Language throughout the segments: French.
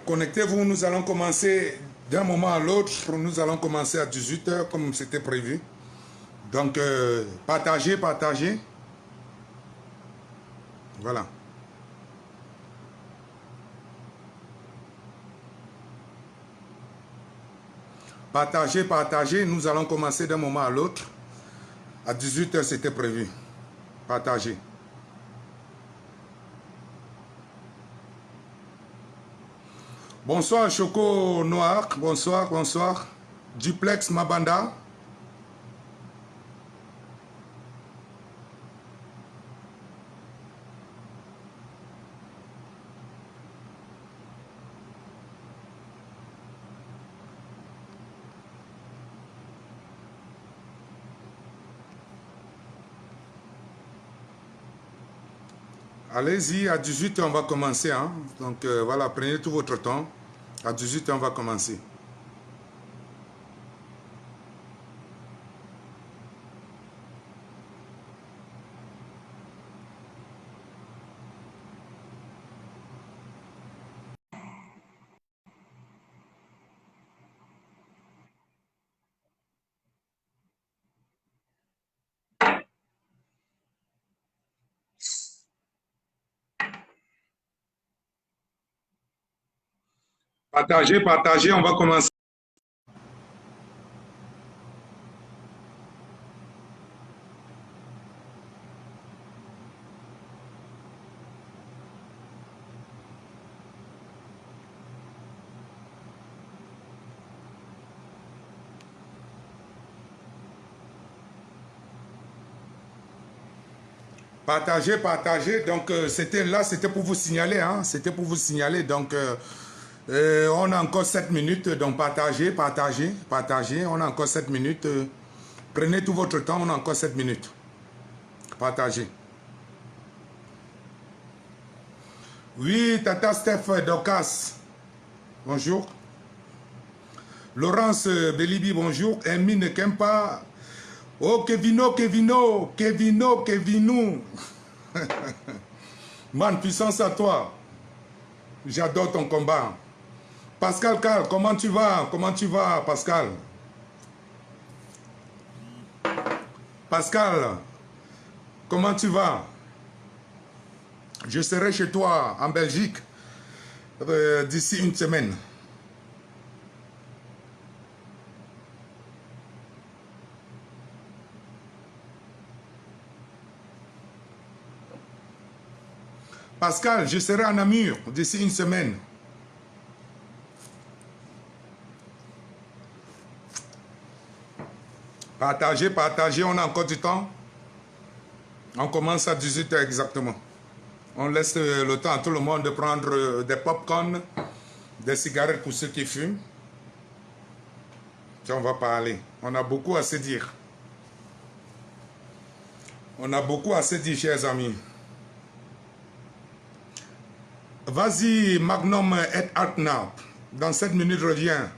Connectez-vous, nous allons commencer d'un moment à l'autre. Nous allons commencer à 18 h comme c'était prévu. Donc, partagez, partagez. Voilà. Partagez, partagez. Nous allons commencer d'un moment à l'autre. À 18 h c'était prévu. Partagez. Bonsoir Choco Noir, bonsoir, bonsoir. Duplex Mabanda. Allez-y, à 18 h on va commencer. Hein? Donc voilà, prenez tout votre temps. À 18 h on va commencer. Partagez, partagez, on va commencer. Partagez, partagez. Donc, c'était là, c'était pour vous signaler. Hein? C'était pour vous signaler. Donc, on a encore 7 minutes. Donc, partagez, partagez, partagez. On a encore 7 minutes. Prenez tout votre temps. On a encore 7 minutes. Partagez. Oui, Tata Steph Docas. Bonjour. Laurence Belibi, bonjour. Hermine Kempa. Oh, Kevino, Kevino, Kevino, Kevino. Man, puissance à toi. J'adore ton combat. Pascal Cal, comment tu vas? Comment tu vas, Pascal? Pascal, comment tu vas? Je serai chez toi en Belgique d'ici une semaine. Pascal, je serai en Namur d'ici une semaine. Partagez, partagez, on a encore du temps. On commence à 18 h exactement. On laisse le temps à tout le monde de prendre des pop-corn, des cigarettes pour ceux qui fument. Tiens, on va parler. On a beaucoup à se dire. On a beaucoup à se dire, chers amis. Vas-y, Magnum et Artnap. Dans 7 minutes, reviens.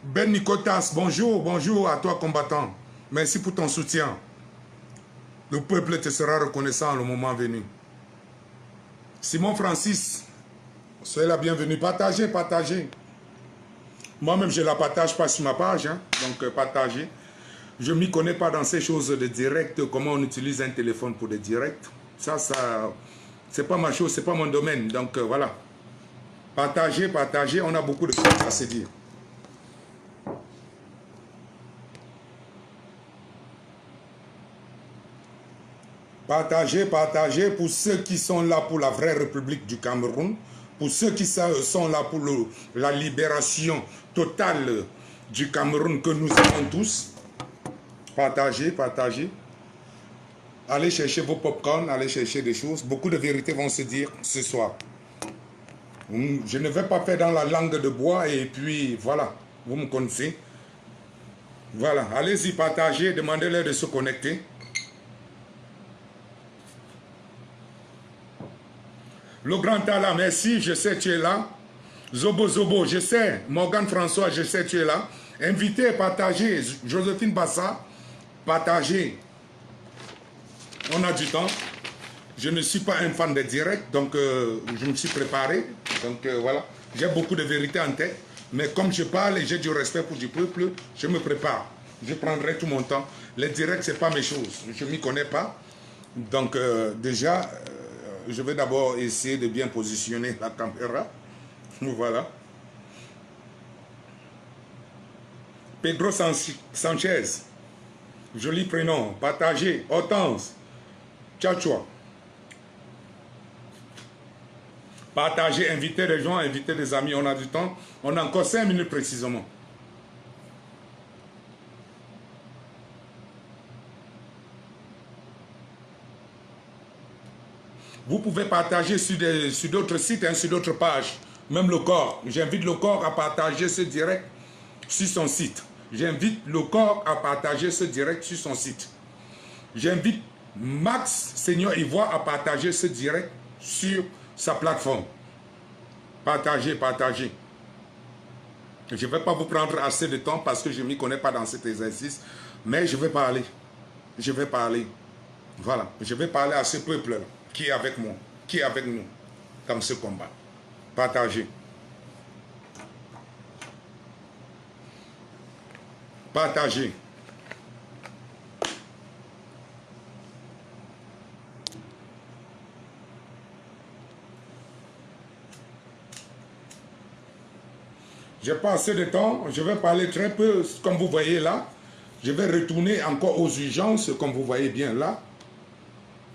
Ben Nicotas, bonjour, bonjour à toi, combattant. Merci pour ton soutien. Le peuple te sera reconnaissant le moment venu. Simon Francis, soyez la bienvenue. Partagez, partagez. Moi-même, je ne la partage pas sur ma page, hein, donc partagez. Je ne m'y connais pas dans ces choses de direct, comment on utilise un téléphone pour des directs. Ça, c'est pas ma chose, c'est pas mon domaine. Donc voilà. Partagez, partagez, on a beaucoup de choses à se dire. Partagez, partagez pour ceux qui sont là pour la vraie République du Cameroun, pour ceux qui sont là pour la libération totale du Cameroun que nous avons tous. Partagez, partagez. Allez chercher vos pop-corn, allez chercher des choses. Beaucoup de vérités vont se dire ce soir. Je ne vais pas faire dans la langue de bois et puis voilà, vous me connaissez. Voilà, allez-y, partagez, demandez-leur de se connecter. Le grand talent, merci, je sais tu es là. Zobo Zobo, je sais. Morgan François, je sais tu es là. Invitez, partagez. Joséphine Bassa, partagez. On a du temps. je ne suis pas un fan des directs, donc je me suis préparé. Donc voilà, j'ai beaucoup de vérité en tête. Mais comme je parle et j'ai du respect pour du peuple, je me prépare. Je prendrai tout mon temps. Les directs, ce n'est pas mes choses. Je ne m'y connais pas. Donc déjà, je vais d'abord essayer de bien positionner la caméra. Voilà. Pedro Sanchez. Joli prénom. Partagé. Hortense. Ciao, ciao. Partagez, invitez les gens, invitez des amis. On a du temps. On a encore 5 minutes précisément. Vous pouvez partager sur d'autres sites, hein, sur d'autres pages. Même le corps. J'invite le corps à partager ce direct sur son site. J'invite le corps à partager ce direct sur son site. J'invite Max Seigneur Ivoire à partager ce direct sur sa plateforme. Partagez, partagez. Je ne vais pas vous prendre assez de temps parce que je ne m'y connais pas dans cet exercice, mais je vais parler. Je vais parler. Voilà. Je vais parler à ce peuple-là qui est avec moi, qui est avec nous dans ce combat. Partagez. Partagez. Je n'ai pas assez de temps, je vais parler très peu, comme vous voyez là. Je vais retourner encore aux urgences, comme vous voyez bien là.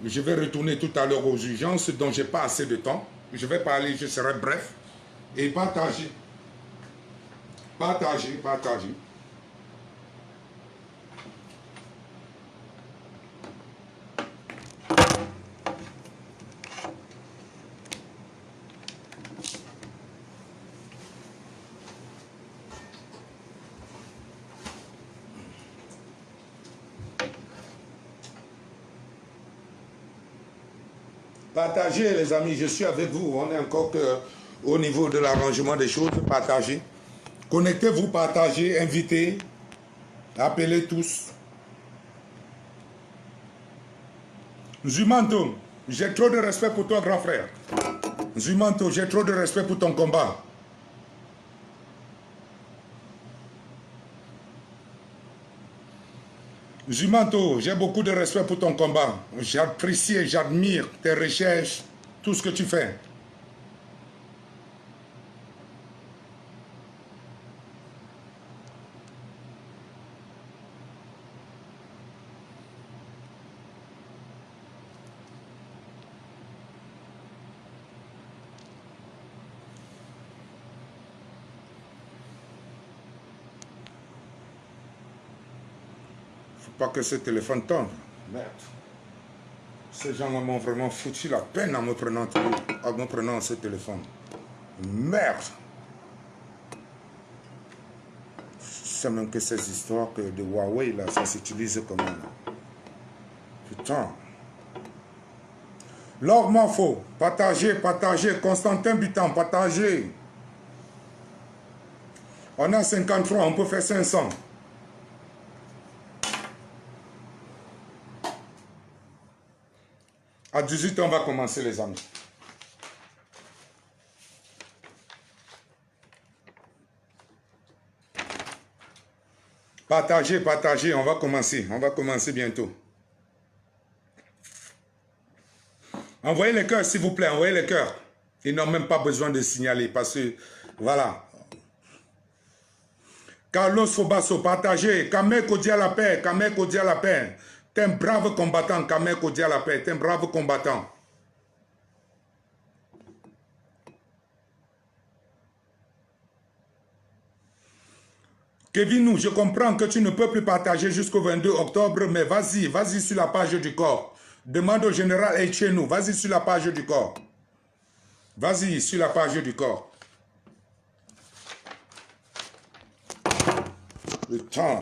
Je vais retourner tout à l'heure aux urgences, dont je n'ai pas assez de temps. Je vais parler, je serai bref. Et partager. Partager, partager. Partagez les amis, je suis avec vous. On est encore au niveau de l'arrangement des choses. Partagez. Connectez-vous, partagez, invitez, appelez tous. Zumanto, j'ai trop de respect pour toi, grand frère. Zumanto, j'ai trop de respect pour ton combat. Zumanto, j'ai beaucoup de respect pour ton combat. J'apprécie et j'admire tes recherches, tout ce que tu fais. Pas que ce téléphone tombe. Merde. Ces gens-là m'ont vraiment foutu la peine en me prenant ce téléphone. Merde. Je sais même que ces histoires de Huawei, là, ça s'utilise comment là. Putain. Laure Manfo, partagez, partagez. Constantin Bitan, partagez. On a 53, on peut faire 500. À 18 ans, on va commencer, les amis. Partagez, partagez, on va commencer. On va commencer bientôt. Envoyez les cœurs, s'il vous plaît, envoyez les cœurs. Ils n'ont même pas besoin de signaler parce que, voilà. Carlos Fobasso, partagez. Kameko dit à la paix, Kameko dit à la paix. T'es un brave combattant, Kameko dit à la paix. T'es un brave combattant. Kevin, je comprends que tu ne peux plus partager jusqu'au 22 octobre, mais vas-y, vas-y sur la page du corps. Demande au général Etchenou, vas-y sur la page du corps. Vas-y sur la page du corps. Putain.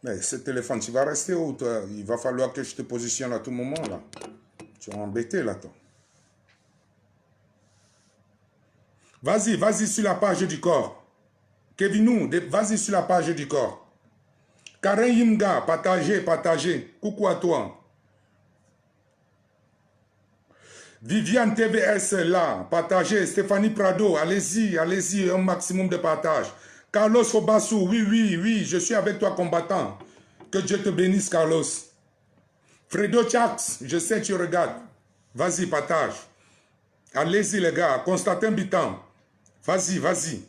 Mais ce téléphone, tu vas rester où toi? Il va falloir que je te positionne à tout moment là. Tu vas embêter là, toi. Vas-y, vas-y sur la page du corps. Kevinou, vas-y sur la page du corps. Karen Yimga, partagez, partagez. Coucou à toi. Viviane TVS là, partagez. Stéphanie Prado, allez-y, allez-y, un maximum de partage. Carlos Obassou, oui, oui, oui, je suis avec toi combattant. Que Dieu te bénisse, Carlos. Fredo Chax, je sais que tu regardes. Vas-y, partage. Allez-y, les gars. Constantin Bitan, vas-y, vas-y.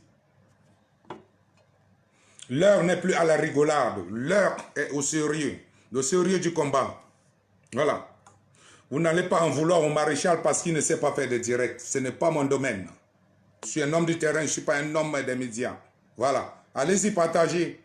L'heure n'est plus à la rigolade. L'heure est au sérieux. Le sérieux du combat. Voilà. Vous n'allez pas en vouloir au maréchal parce qu'il ne sait pas faire de direct. Ce n'est pas mon domaine. Je suis un homme du terrain, je ne suis pas un homme des médias. Voilà. Allez-y, partagez.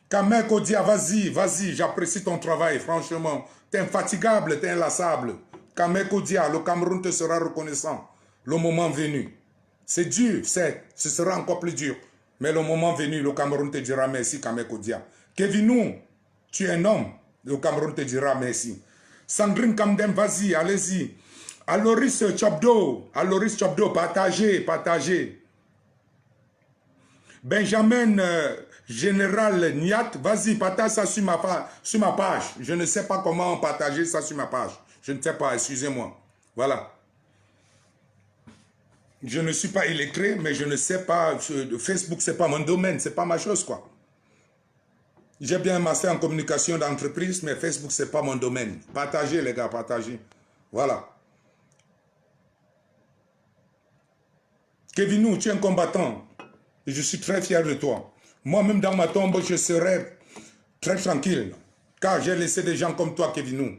Kamek Odia, vas-y, vas-y, j'apprécie ton travail, franchement. T'es infatigable, t'es inlassable. Kamek Odia, le Cameroun te sera reconnaissant. Le moment venu. C'est dur, ce sera encore plus dur. Mais le moment venu, le Cameroun te dira merci, Kamek Odia. Kevinou, tu es un homme, le Cameroun te dira merci. Sandrine Kamdem, vas-y, allez-y. Aloris Chobdo, partagez, partagez. Benjamin Général Niat, vas-y, partage ça sur ma page. Je ne sais pas comment partager ça sur ma page. Je ne sais pas, excusez-moi. Voilà. Je ne suis pas illettré, mais je ne sais pas. Facebook, ce n'est pas mon domaine, ce n'est pas ma chose, quoi. J'ai bien un master en communication d'entreprise, mais Facebook, ce n'est pas mon domaine. Partagez, les gars, partagez. Voilà. Kevinou, tu es un combattant. Et je suis très fier de toi. Moi-même, dans ma tombe, je serai très tranquille. Car j'ai laissé des gens comme toi, Kevinou.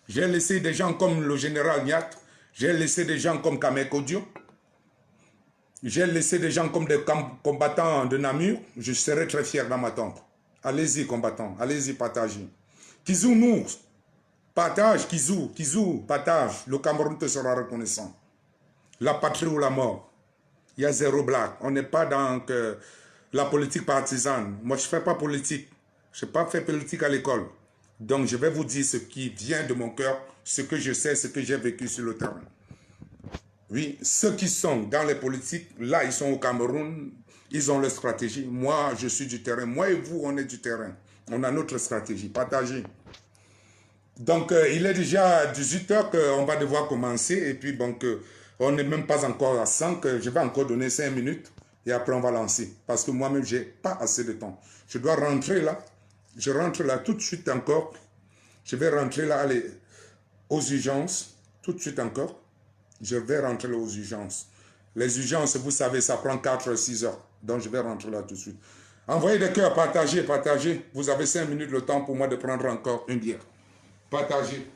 J'ai laissé des gens comme le général Niat. J'ai laissé des gens comme Kamek Odio. J'ai laissé des gens comme des combattants de Namur. Je serai très fier dans ma tombe. Allez-y, combattants. Allez-y, partagez. Kizou, nous. Partage, Kizou, partage. Le Cameroun te sera reconnaissant. La patrie ou la mort. Il y a zéro blague. On n'est pas dans la politique partisane. Moi, je ne fais pas politique. Je n'ai pas fait politique à l'école. Donc, je vais vous dire ce qui vient de mon cœur, ce que je sais, ce que j'ai vécu sur le terrain. Oui, ceux qui sont dans les politiques, là, ils sont au Cameroun, ils ont leur stratégie. Moi, je suis du terrain. Moi et vous, on est du terrain. On a notre stratégie. Partagez. Donc, il est déjà 18 h qu'on va devoir commencer. Et puis, donc, on n'est même pas encore à 100. Je vais encore donner 5 minutes. Et après, on va lancer. Parce que moi-même, je n'ai pas assez de temps. Je dois rentrer là. Je rentre là tout de suite encore. Je vais rentrer là, allez, aux urgences. Tout de suite encore. Je vais rentrer là aux urgences. Les urgences, vous savez, ça prend 4-6 heures. Donc, je vais rentrer là tout de suite. Envoyez des cœurs, partagez, partagez. Vous avez 5 minutes le temps pour moi de prendre encore une bière. Partagez.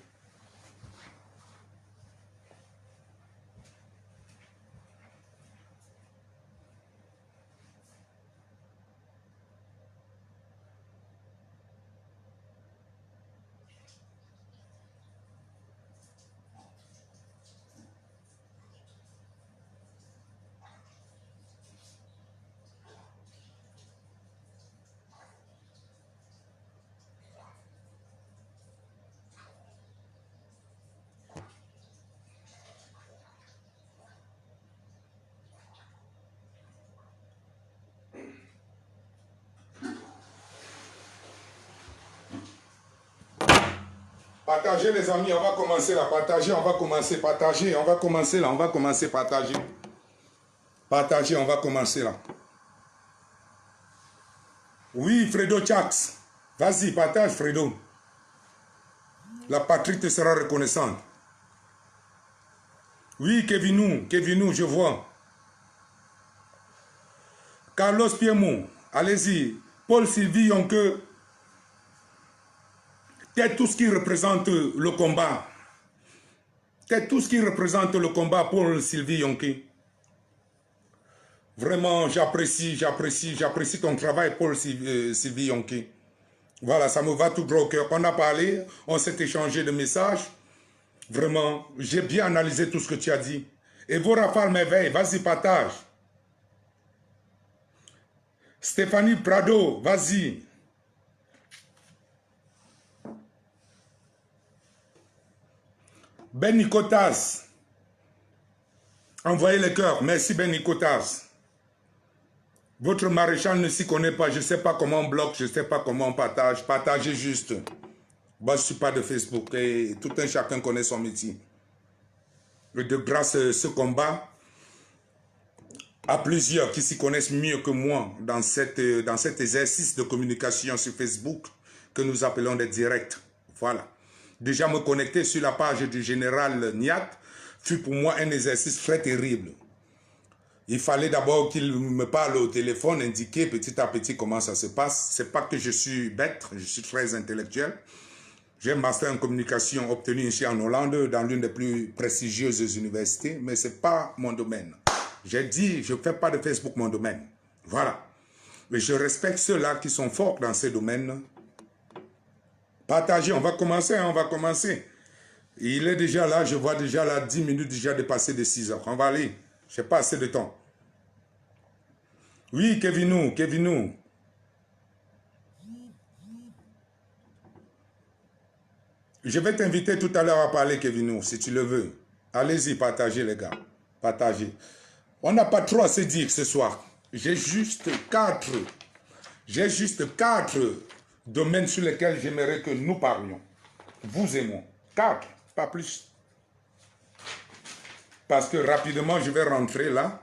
Partagez les amis, on va commencer là, partagez, on va commencer, partagez, on va commencer là, on va commencer, partagez. Partagez, on va commencer là. Oui, Fredo Chax, vas-y, partage Fredo. La patrie te sera reconnaissante. Oui, Kevinou, je vois. Carlos Piemont, allez-y. Paul Sylvie Yonke, c'est tout ce qui représente le combat. C'est tout ce qui représente le combat, Paul Sylvie Yonke. Vraiment, j'apprécie ton travail, Paul Sylvie Yonke. Voilà, ça me va tout droit au cœur. On a parlé, on s'est échangé de messages. Vraiment, j'ai bien analysé tout ce que tu as dit. Et vos rafales m'éveillent, vas-y, partage. Stéphanie Prado, vas-y. Ben Nicotas, envoyez les cœurs. Merci Ben Nicotas. Votre maréchal ne s'y connaît pas. Je ne sais pas comment on bloque, je ne sais pas comment on partage. Partagez juste. Moi, je ne suis pas de Facebook et tout un chacun connaît son métier. Et de grâce à ce combat, à plusieurs qui s'y connaissent mieux que moi dans cet exercice de communication sur Facebook que nous appelons des directs. Voilà. Déjà me connecter sur la page du général Niat fut pour moi un exercice très terrible. Il fallait d'abord qu'il me parle au téléphone, indiquer petit à petit comment ça se passe. C'est pas que je suis bête, je suis très intellectuel. J'ai un master en communication obtenu ici en Hollande, dans l'une des plus prestigieuses universités, mais ce n'est pas mon domaine. J'ai dit, je ne fais pas de Facebook mon domaine. Voilà. Mais je respecte ceux-là qui sont forts dans ces domaines. Partagez, on va commencer, hein, on va commencer. Il est déjà là, je vois déjà là 10 minutes déjà dépassées de 6 heures. On va aller. Je n'ai pas assez de temps. Oui, Kevinou, Kevinou. Je vais t'inviter tout à l'heure à parler, Kevinou, si tu le veux. Allez-y, partagez, les gars. Partagez. On n'a pas trop à se dire ce soir. J'ai juste quatre domaines sur lesquels j'aimerais que nous parlions. Vous et moi. 4, pas plus. Parce que rapidement, je vais rentrer là.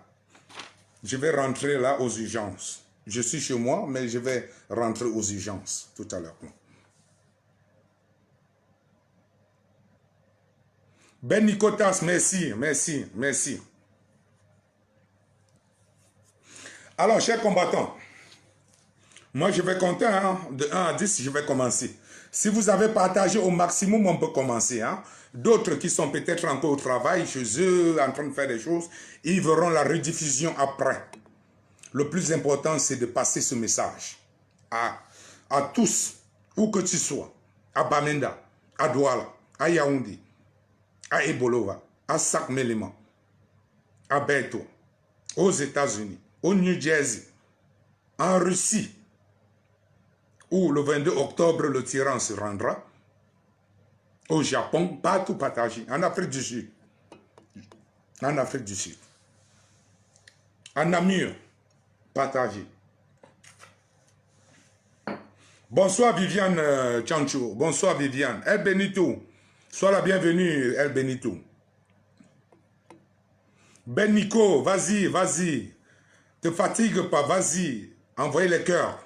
Je vais rentrer là aux urgences. Je suis chez moi, mais je vais rentrer aux urgences tout à l'heure. Ben Nicotas, merci, merci, merci. Alors, chers combattants, moi je vais compter hein, de 1 à 10, je vais commencer. Si vous avez partagé au maximum, on peut commencer. Hein. D'autres qui sont peut-être encore au travail, chez eux, en train de faire des choses, ils verront la rediffusion après. Le plus important, c'est de passer ce message à tous, où que tu sois, à Bamenda, à Douala, à Yaoundé, à Ebolova, à Sac-Méléman, à Beto, aux États-Unis, au New Jersey, en Russie, où le 22 octobre, le tyran se rendra, au Japon, partout partagé, en Afrique du Sud, en Afrique du Sud, en Namur, partagé. Bonsoir Viviane Chancho, bonsoir Viviane. El Benito, sois la bienvenue El Benito. Ben Nico, vas-y, vas-y. Te fatigue pas, vas-y. Envoyez les cœurs.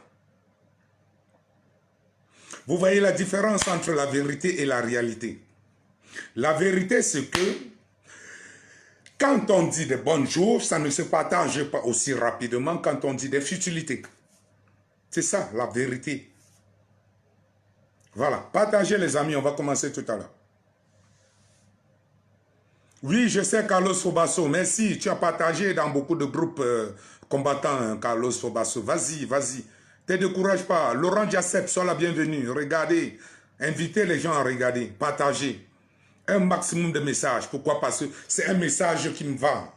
Vous voyez la différence entre la vérité et la réalité. La vérité, c'est que quand on dit des bonnes choses, ça ne se partage pas aussi rapidement quand on dit des futilités. C'est ça, la vérité. Voilà, partagez les amis, on va commencer tout à l'heure. Oui, je sais Carlos Fobasso, merci, tu as partagé dans beaucoup de groupes combattants, Carlos Fobasso. Vas-y, vas-y, ne te décourage pas. Laurent Diacep, sois la bienvenue, regardez, invitez les gens à regarder, partagez. Un maximum de messages, pourquoi? Parce que c'est un message qui me va,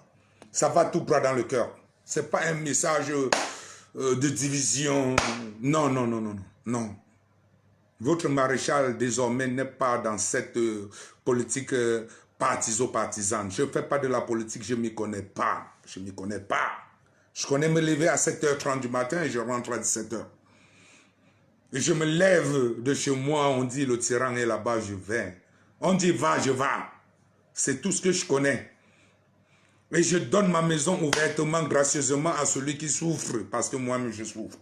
ça va tout droit dans le cœur. Ce n'est pas un message de division, non, non, non, non, non. Votre maréchal, désormais, n'est pas dans cette politique partiso-partisane. Je ne fais pas de la politique, je ne m'y connais pas. Je ne m'y connais pas. Je connais me lever à 7h30 du matin et je rentre à 17h. Et je me lève de chez moi, on dit le tyran est là-bas, je vais. On dit va, je vais. C'est tout ce que je connais. Et je donne ma maison ouvertement, gracieusement à celui qui souffre, parce que moi-même je souffre.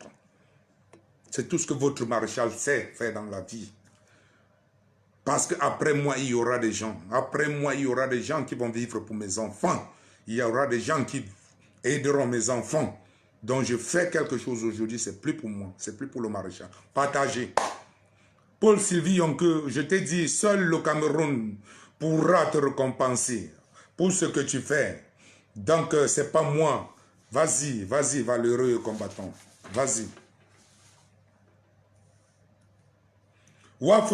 C'est tout ce que votre maréchal sait faire dans la vie. Parce qu'après moi, il y aura des gens. Après moi, il y aura des gens qui vont vivre pour mes enfants. Il y aura des gens qui aideront mes enfants. Donc je fais quelque chose aujourd'hui, c'est plus pour moi, c'est plus pour le maréchal. Partagez. Paul Sylvie Yonke, je t'ai dit, seul le Cameroun pourra te récompenser pour ce que tu fais. Donc c'est pas moi. Vas-y, vas-y, valeureux combattant. Vas-y. Waf,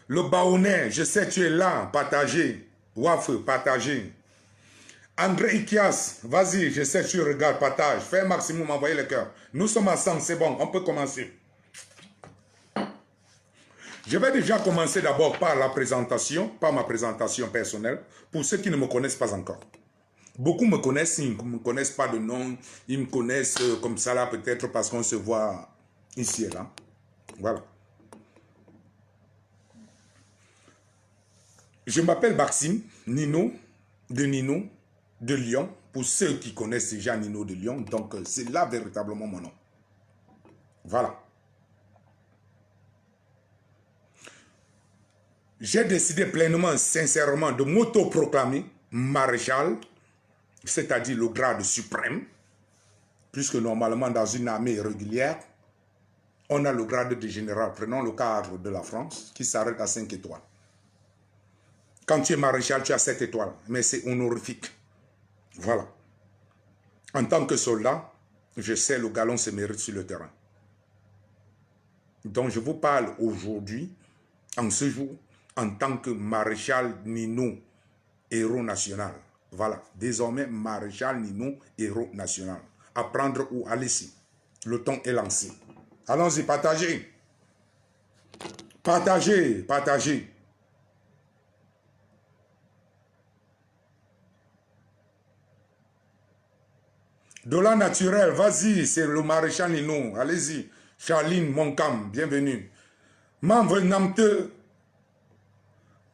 le Baounais, je sais tu es là, partagez. Waf, partagez. André Ikias, vas-y, je sais tu regardes, partage. Fais un maximum, envoyez le cœur. Nous sommes ensemble, c'est bon, on peut commencer. Je vais déjà commencer d'abord par la présentation, par ma présentation personnelle, pour ceux qui ne me connaissent pas encore. Beaucoup me connaissent, ils ne me connaissent pas de nom, ils me connaissent comme ça là, peut-être parce qu'on se voit ici et là. Voilà. Je m'appelle Maxime Nino de Lyon. Pour ceux qui connaissent déjà Nino de Lyon, donc c'est là véritablement mon nom. Voilà. J'ai décidé pleinement, sincèrement, de m'autoproclamer maréchal, c'est-à-dire le grade suprême, puisque normalement dans une armée régulière, on a le grade de général. Prenons le cadre de la France, qui s'arrête à 5 étoiles. Quand tu es maréchal, tu as 7 étoiles, mais c'est honorifique. Voilà. En tant que soldat, je sais le galon se mérite sur le terrain. Donc je vous parle aujourd'hui, en ce jour, en tant que maréchal Nino, héros national. Voilà, désormais maréchal Nino, héros national. Apprendre ou allez-y. Le temps est lancé. Allons-y, partagez. Partagez, partagez. Dollar naturel, vas-y, c'est le maréchal Nino. Allez-y. Charline Moncam, bienvenue. M'envoie Namte.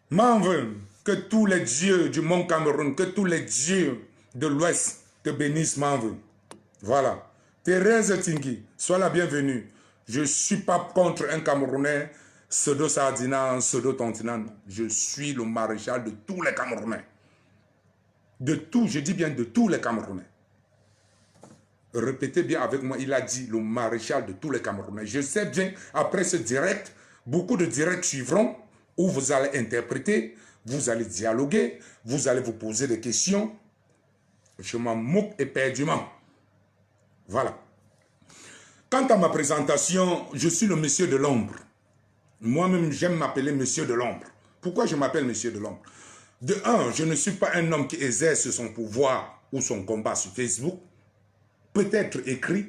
M'envoie que tous les dieux du Mont Cameroun, que tous les dieux de l'Ouest te bénissent, m'envoie. Voilà. Thérèse Tingui, sois la bienvenue. Je ne suis pas contre un Camerounais, pseudo-sardinant, pseudo-tontinant. Je suis le maréchal de tous les Camerounais. De tout, je dis bien de tous les Camerounais. Répétez bien avec moi, il a dit le maréchal de tous les Camerounais. Je sais bien, après ce direct, beaucoup de directs suivront où vous allez interpréter, vous allez dialoguer, vous allez vous poser des questions. Je m'en moque éperdument. Voilà. Quant à ma présentation, je suis le monsieur de l'ombre. Moi-même, j'aime m'appeler monsieur de l'ombre. Pourquoi je m'appelle monsieur de l'ombre? De un, je ne suis pas un homme qui exerce son pouvoir ou son combat sur Facebook. Peut-être écrit,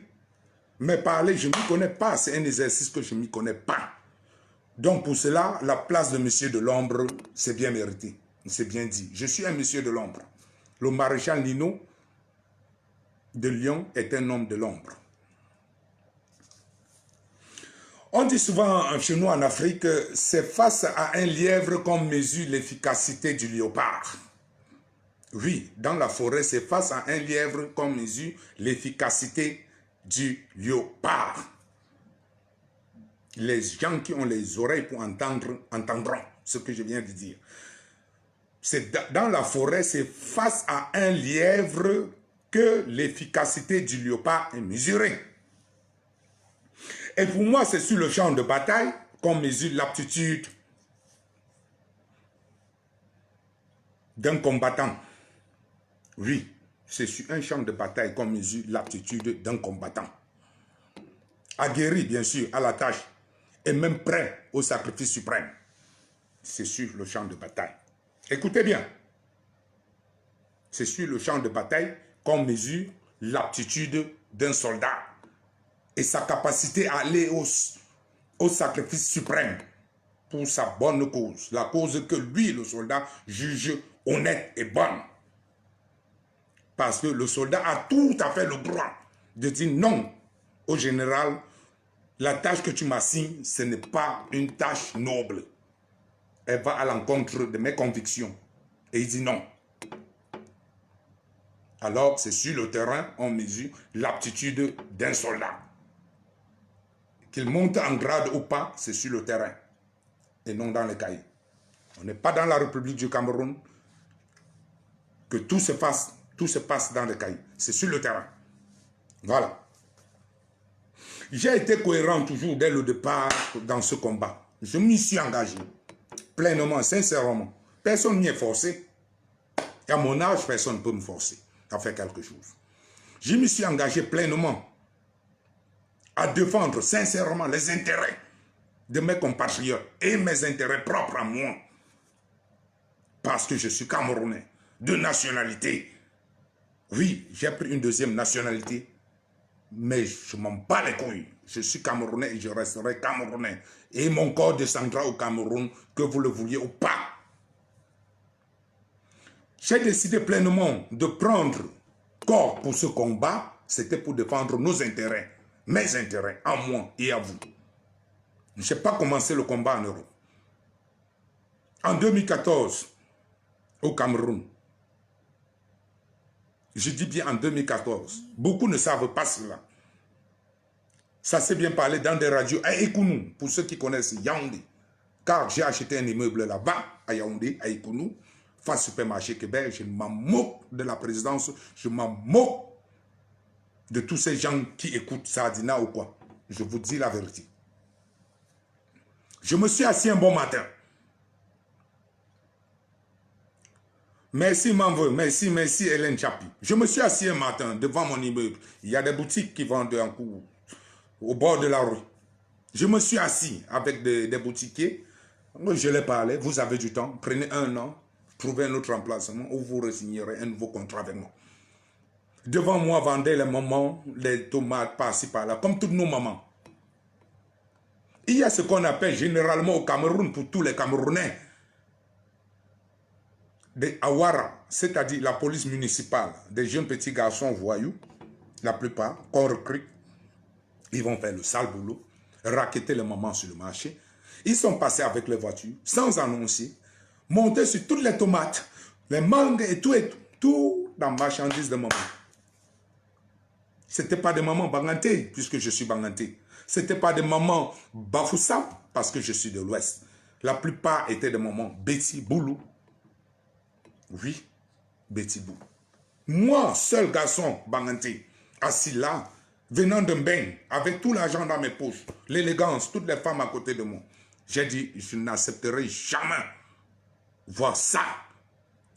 mais parler, je ne m'y connais pas. C'est un exercice que je ne m'y connais pas. Donc pour cela, la place de monsieur de l'ombre, c'est bien mérité. C'est bien dit. Je suis un monsieur de l'ombre. Le maréchal Nino de Lyon est un homme de l'ombre. On dit souvent chez nous en Afrique, c'est face à un lièvre qu'on mesure l'efficacité du léopard. Oui, dans la forêt, c'est face à un lièvre qu'on mesure l'efficacité du léopard. Les gens qui ont les oreilles pour entendre, entendront ce que je viens de dire. C'est dans la forêt, c'est face à un lièvre que l'efficacité du léopard est mesurée. Et pour moi, c'est sur le champ de bataille qu'on mesure l'aptitude d'un combattant. Oui, c'est sur un champ de bataille qu'on mesure l'aptitude d'un combattant. Aguerri, bien sûr, à la tâche, et même prêt au sacrifice suprême. C'est sur le champ de bataille. Écoutez bien. C'est sur le champ de bataille qu'on mesure l'aptitude d'un soldat et sa capacité à aller au sacrifice suprême pour sa bonne cause. La cause que lui, le soldat, juge honnête et bonne. Parce que le soldat a tout à fait le droit de dire non au général, la tâche que tu m'assignes, ce n'est pas une tâche noble. Elle va à l'encontre de mes convictions. Et il dit non. Alors, c'est sur le terrain, on mesure l'aptitude d'un soldat. Qu'il monte en grade ou pas, c'est sur le terrain. Et non dans les cahiers. On n'est pas dans la République du Cameroun que tout se passe dans les cahiers. C'est sur le terrain. Voilà. J'ai été cohérent toujours dès le départ dans ce combat. Je m'y suis engagé pleinement, sincèrement. Personne ne m'y est forcé. Et à mon âge, personne ne peut me forcer à faire quelque chose. Je m'y suis engagé pleinement à défendre sincèrement les intérêts de mes compatriotes et mes intérêts propres à moi. Parce que je suis Camerounais, de nationalité. Oui, j'ai pris une deuxième nationalité, mais je m'en bats les couilles. Je suis Camerounais et je resterai Camerounais. Et mon corps descendra au Cameroun, que vous le vouliez ou pas. J'ai décidé pleinement de prendre corps pour ce combat. C'était pour défendre nos intérêts, mes intérêts, à moi et à vous. Je n'ai pas commencé le combat en Europe. En 2014, au Cameroun, je dis bien en 2014, beaucoup ne savent pas cela. Ça s'est bien parlé dans des radios à Ekounou, pour ceux qui connaissent Yaoundé. Car j'ai acheté un immeuble là-bas, à Yaoundé, à Ekounou, face au supermarché Québec. Je m'en moque de la présidence, je m'en moque de tous ces gens qui écoutent Sardina ou quoi. Je vous dis la vérité. Je me suis assis un bon matin. Merci Manveux, merci Hélène Chapi. Je me suis assis un matin devant mon immeuble. Il y a des boutiques qui vendent un coup au bord de la rue. Je me suis assis avec des boutiquiers. Je leur parlais, vous avez du temps, prenez un an, trouvez un autre emplacement ou vous re-signerez un nouveau contrat avec moi. Devant moi vendaient les mamans, les tomates par-ci par-là, comme toutes nos mamans. Il y a ce qu'on appelle généralement au Cameroun, pour tous les Camerounais, des Awara, c'est-à-dire la police municipale, des jeunes petits garçons voyous, la plupart, qu'on recrute. Ils vont faire le sale boulot, racketter les mamans sur le marché. Ils sont passés avec les voitures, sans annoncer, monter sur toutes les tomates, les mangues et tout dans marchandises de maman. Ce n'était pas des mamans banganté, puisque je suis banganté. Ce n'était pas des mamans bafoussa, parce que je suis de l'Ouest. La plupart étaient des mamans Betty Boulou. Oui, Betty Boulou. Moi, seul garçon banganté, assis là, venant d'un bain, avec tout l'argent dans mes poches, l'élégance, toutes les femmes à côté de moi. J'ai dit, je n'accepterai jamais voir ça.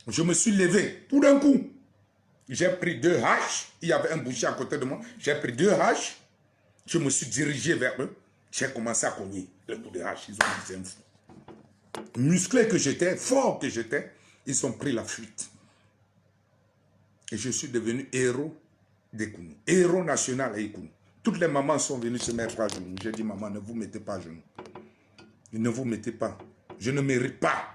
Je me suis levé, tout d'un coup. J'ai pris 2 haches, il y avait un boucher à côté de moi. J'ai pris 2 haches, je me suis dirigé vers eux. J'ai commencé à cogner le coup de hache. Ils ont dit, c'est un fou. Musclé que j'étais, fort que j'étais, ils ont pris la fuite. Et je suis devenu héros d'Ekounou. Héros national à Ekounou. Toutes les mamans sont venues se mettre à genoux. J'ai dit, maman, ne vous mettez pas à genoux. Ne vous mettez pas. Je ne mérite pas.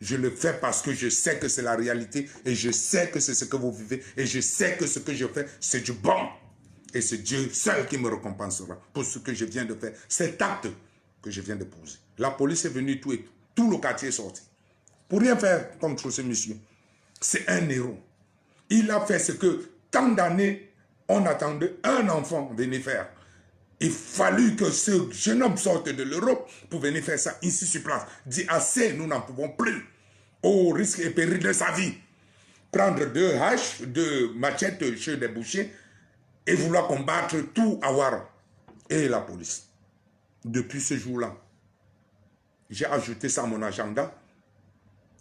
Je le fais parce que je sais que c'est la réalité et je sais que c'est ce que vous vivez et je sais que ce que je fais, c'est du bon. Et c'est Dieu seul qui me récompensera pour ce que je viens de faire. Cet acte que je viens de poser. La police est venue, tout le quartier est sorti. Pour rien faire contre ce monsieur. C'est un héros. Il a fait ce que tant d'années, on attendait un enfant venir faire. Il fallut que ce jeune homme sorte de l'Europe pour venir faire ça ici sur place. Dit assez, nous n'en pouvons plus. Au risque et péril de sa vie. Prendre 2 haches, 2 machettes chez des bouchers et vouloir combattre tout Awara et la police. Depuis ce jour-là, j'ai ajouté ça à mon agenda,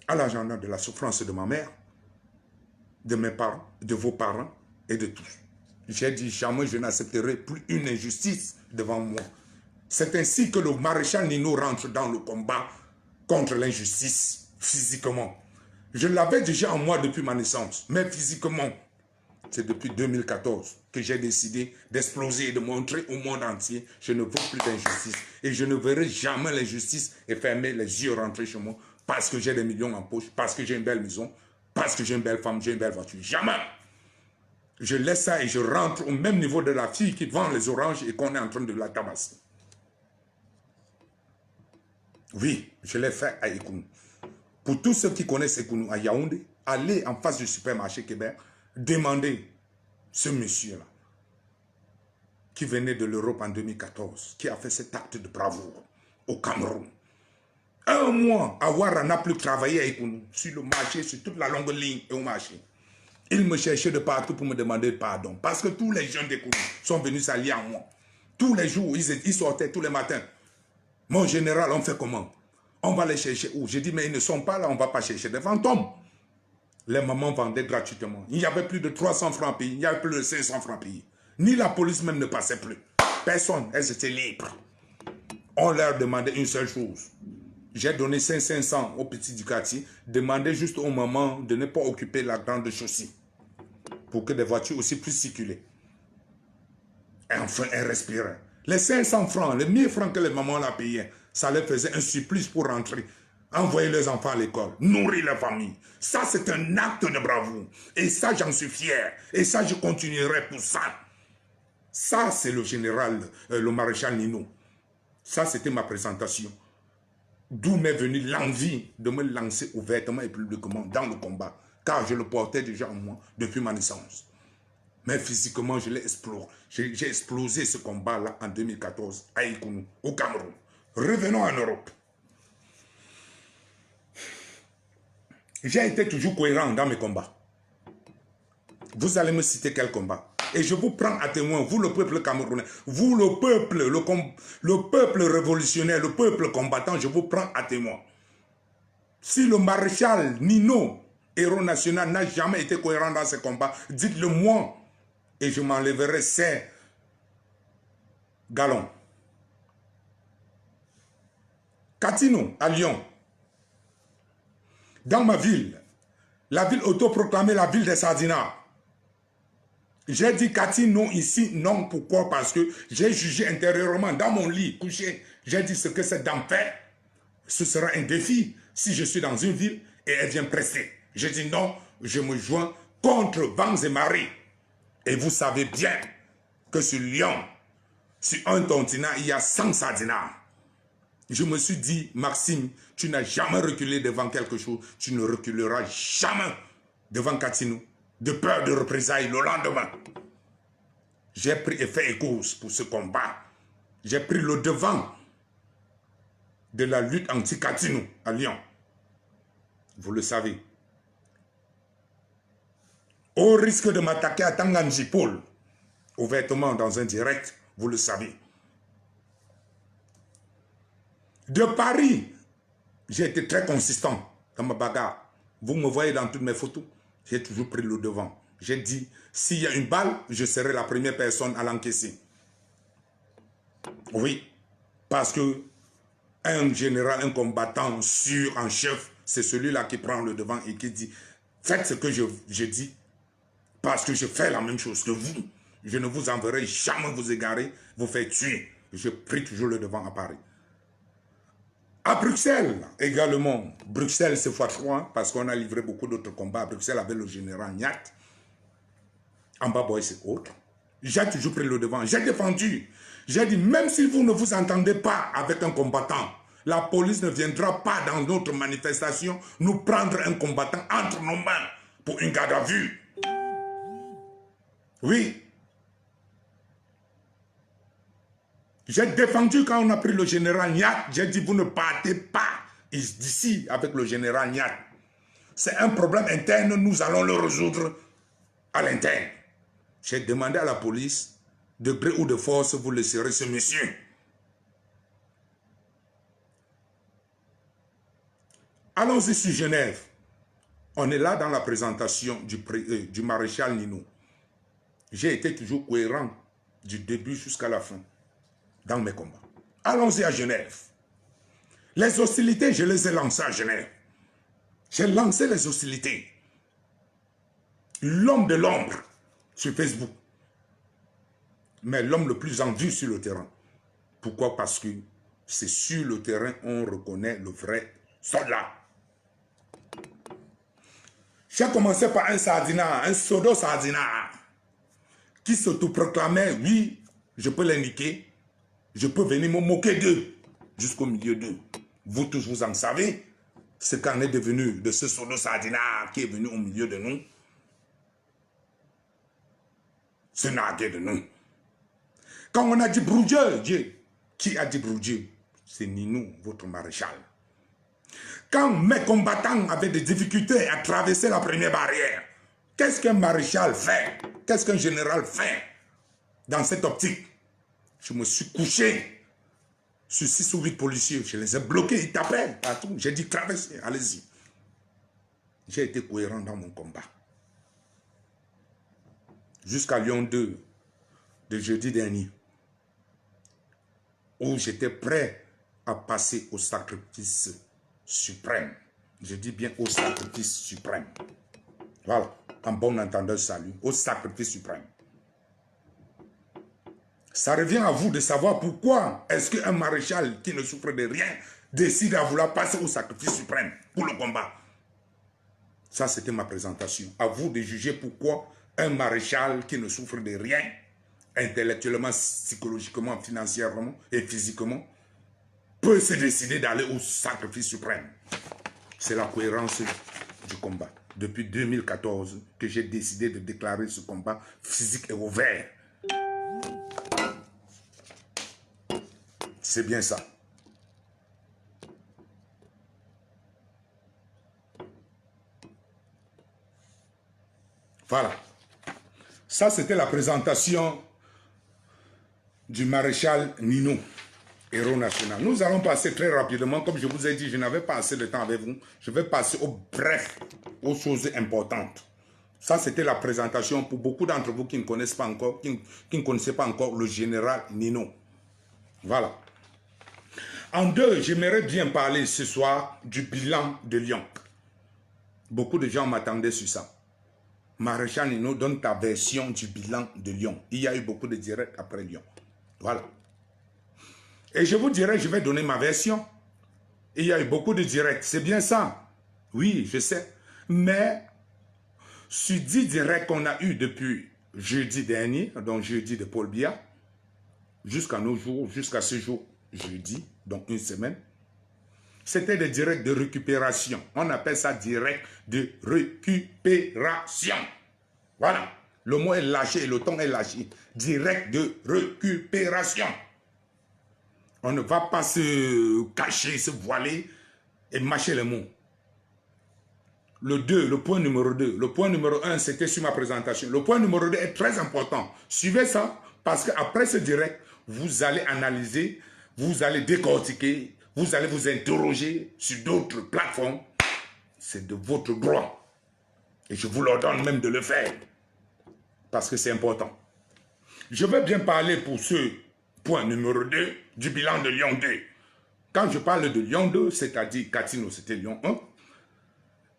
à l'agenda de la souffrance de ma mère, de mes parents, de vos parents et de tous. J'ai dit jamais je n'accepterai plus une injustice devant moi. C'est ainsi que le maréchal Nino rentre dans le combat contre l'injustice physiquement. Je l'avais déjà en moi depuis ma naissance, mais physiquement, c'est depuis 2014 que j'ai décidé d'exploser et de montrer au monde entier je ne veux plus d'injustice. Et je ne verrai jamais l'injustice et fermer les yeux rentrer chez moi parce que j'ai des millions en poche, parce que j'ai une belle maison, parce que j'ai une belle femme, j'ai une belle voiture. Jamais! Je laisse ça et je rentre au même niveau de la fille qui vend les oranges et qu'on est en train de la tabasser. Oui, je l'ai fait à Ekounou. Pour tous ceux qui connaissent Ekounou à Yaoundé, allez en face du supermarché Québec, demandez ce monsieur-là, qui venait de l'Europe en 2014, qui a fait cet acte de bravoure au Cameroun. Un mois, Awara n'a plus travaillé à Ekounou, sur le marché, sur toute la longue ligne et au marché. Il me cherchait de partout pour me demander pardon. Parce que tous les jeunes d'Ekounou sont venus s'allier à moi. Tous les jours, ils sortaient tous les matins. Mon général, on fait comment? On va les chercher où? J'ai dit, mais ils ne sont pas là, on ne va pas chercher des fantômes. Les mamans vendaient gratuitement. Il y avait plus de 300 francs payés, il y avait plus de 500 francs payés. Ni la police même ne passait plus. Personne, elles étaient libres. On leur demandait une seule chose. J'ai donné 500 aux petits du quartier. Demandez juste aux mamans de ne pas occuper la grande chaussée. Pour que des voitures aussi puissent circuler. Et enfin, elles respiraient. Les 500 francs, les 1000 francs que les mamans la payaient, ça leur faisait un supplice pour rentrer. Envoyer les enfants à l'école, nourrir la famille. Ça, c'est un acte de bravoure. Et ça, j'en suis fier. Et ça, je continuerai pour ça. Ça, c'est le général, le maréchal Nino. Ça, c'était ma présentation. D'où m'est venue l'envie de me lancer ouvertement et publiquement dans le combat, car je le portais déjà en moi depuis ma naissance. Mais physiquement, je l'ai exploré. J'ai explosé ce combat-là en 2014 à Ikounou, au Cameroun. Revenons en Europe. J'ai été toujours cohérent dans mes combats. Vous allez me citer quel combat? Et je vous prends à témoin, vous le peuple camerounais, vous le peuple révolutionnaire, le peuple combattant, je vous prends à témoin. Si le maréchal Nino, héros national, n'a jamais été cohérent dans ces combats, dites-le moi et je m'enlèverai ces galons. Catino, à Lyon, dans ma ville, la ville autoproclamée la ville des sardinats. J'ai dit Cathy non ici, non pourquoi? Parce que j'ai jugé intérieurement dans mon lit, couché. J'ai dit ce que cette dame fait, ce sera un défi si je suis dans une ville et elle vient presser. J'ai dit non, je me joins contre vents et marées. Et vous savez bien que sur Lyon, sur un continent, il y a 100 sardinats. Je me suis dit, Maxime, tu n'as jamais reculé devant quelque chose, tu ne reculeras jamais devant Katinou, de peur de représailles le lendemain. J'ai pris effet et cause pour ce combat. J'ai pris le devant de la lutte anti-Katinou à Lyon. Vous le savez. Au risque de m'attaquer à Tanganji Paul, ouvertement dans un direct, vous le savez. De Paris, j'ai été très consistant dans ma bagarre. Vous me voyez dans toutes mes photos, j'ai toujours pris le devant. J'ai dit, s'il y a une balle, je serai la première personne à l'encaisser. Oui, parce que un général, un combattant sûr en chef, c'est celui-là qui prend le devant et qui dit, faites ce que je dis, parce que je fais la même chose que vous. Je ne vous enverrai jamais vous égarer, vous faire tuer. Je prie toujours le devant à Paris. À Bruxelles également, Bruxelles c'est x3 parce qu'on a livré beaucoup d'autres combats. À Bruxelles avec le général Niat, Amba Boy c'est autre. J'ai toujours pris le devant, j'ai défendu. J'ai dit même si vous ne vous entendez pas avec un combattant, la police ne viendra pas dans notre manifestation nous prendre un combattant entre nos mains pour une garde à vue. Oui. J'ai défendu quand on a pris le général Niat. J'ai dit, vous ne partez pas d'ici avec le général Niat. C'est un problème interne, nous allons le résoudre à l'interne. J'ai demandé à la police, de gré ou de force, vous laisserez ce monsieur. Allons-y sur Genève. On est là dans la présentation du maréchal Nino. J'ai été toujours cohérent du début jusqu'à la fin dans mes combats. Allons-y à Genève. Les hostilités, je les ai lancées à Genève. J'ai lancé les hostilités. L'homme de l'ombre sur Facebook. Mais l'homme le plus en vue sur le terrain. Pourquoi? Parce que c'est sur le terrain on reconnaît le vrai soldat. J'ai commencé par un sardinat, un pseudo-sardinat, qui s'autoproclamait, oui, je peux l'indiquer, je peux venir me moquer d'eux, jusqu'au milieu d'eux. Vous tous, vous en savez, ce qu'en est devenu de ce pseudo-sardinat qui est venu au milieu de nous. Se narguer de nous. Quand on a dit Broudieu, Dieu, qui a dit Broudieu? C'est Ninou, votre maréchal. Quand mes combattants avaient des difficultés à traverser la première barrière, qu'est-ce qu'un maréchal fait? Qu'est-ce qu'un général fait dans cette optique? Je me suis couché sur 6 ou 8 policiers. Je les ai bloqués, ils tapaient partout. J'ai dit traversez, allez-y. J'ai été cohérent dans mon combat. Jusqu'à Lyon 2, de jeudi dernier, où j'étais prêt à passer au sacrifice suprême. Je dis bien au sacrifice suprême. Voilà, en bon entendeur, salut, au sacrifice suprême. Ça revient à vous de savoir pourquoi est-ce qu'un maréchal qui ne souffre de rien décide à vouloir passer au sacrifice suprême pour le combat. Ça, c'était ma présentation. À vous de juger pourquoi un maréchal qui ne souffre de rien, intellectuellement, psychologiquement, financièrement et physiquement, peut se décider d'aller au sacrifice suprême. C'est la cohérence du combat. Depuis 2014 que j'ai décidé de déclarer ce combat physique et ouvert. C'est bien ça. Voilà. Ça, c'était la présentation du maréchal Nino, héros national. Nous allons passer très rapidement. Comme je vous ai dit, je n'avais pas assez de temps avec vous. Je vais passer au bref, aux choses importantes. Ça, c'était la présentation pour beaucoup d'entre vous qui ne connaissent pas encore, qui ne connaissaient pas encore le général Nino. Voilà. En deux, j'aimerais bien parler ce soir du bilan de Lyon. Beaucoup de gens m'attendaient sur ça. Maréchal Nino, donne ta version du bilan de Lyon. Il y a eu beaucoup de directs après Lyon. Voilà. Et je vous dirai, je vais donner ma version. Il y a eu beaucoup de directs. C'est bien ça. Oui, je sais. Mais sur 10 directs qu'on a eu depuis jeudi dernier, donc jeudi de Paul Biya, jusqu'à nos jours, jusqu'à ce jour, jeudi, donc une semaine, c'était des directs de récupération. On appelle ça direct de récupération. Voilà. Le mot est lâché et le ton est lâché. Direct de récupération. On ne va pas se cacher, se voiler et mâcher les mots. Le 2, le point numéro 2. Le point numéro 1, c'était sur ma présentation. Le point numéro 2 est très important. Suivez ça parce qu'après ce direct, vous allez analyser, vous allez décortiquer, vous allez vous interroger sur d'autres plateformes. C'est de votre droit. Et je vous l'ordonne même de le faire. Parce que c'est important. Je vais bien parler pour ce point numéro 2 du bilan de Lyon 2. Quand je parle de Lyon 2, c'est-à-dire Katino, c'était Lyon 1.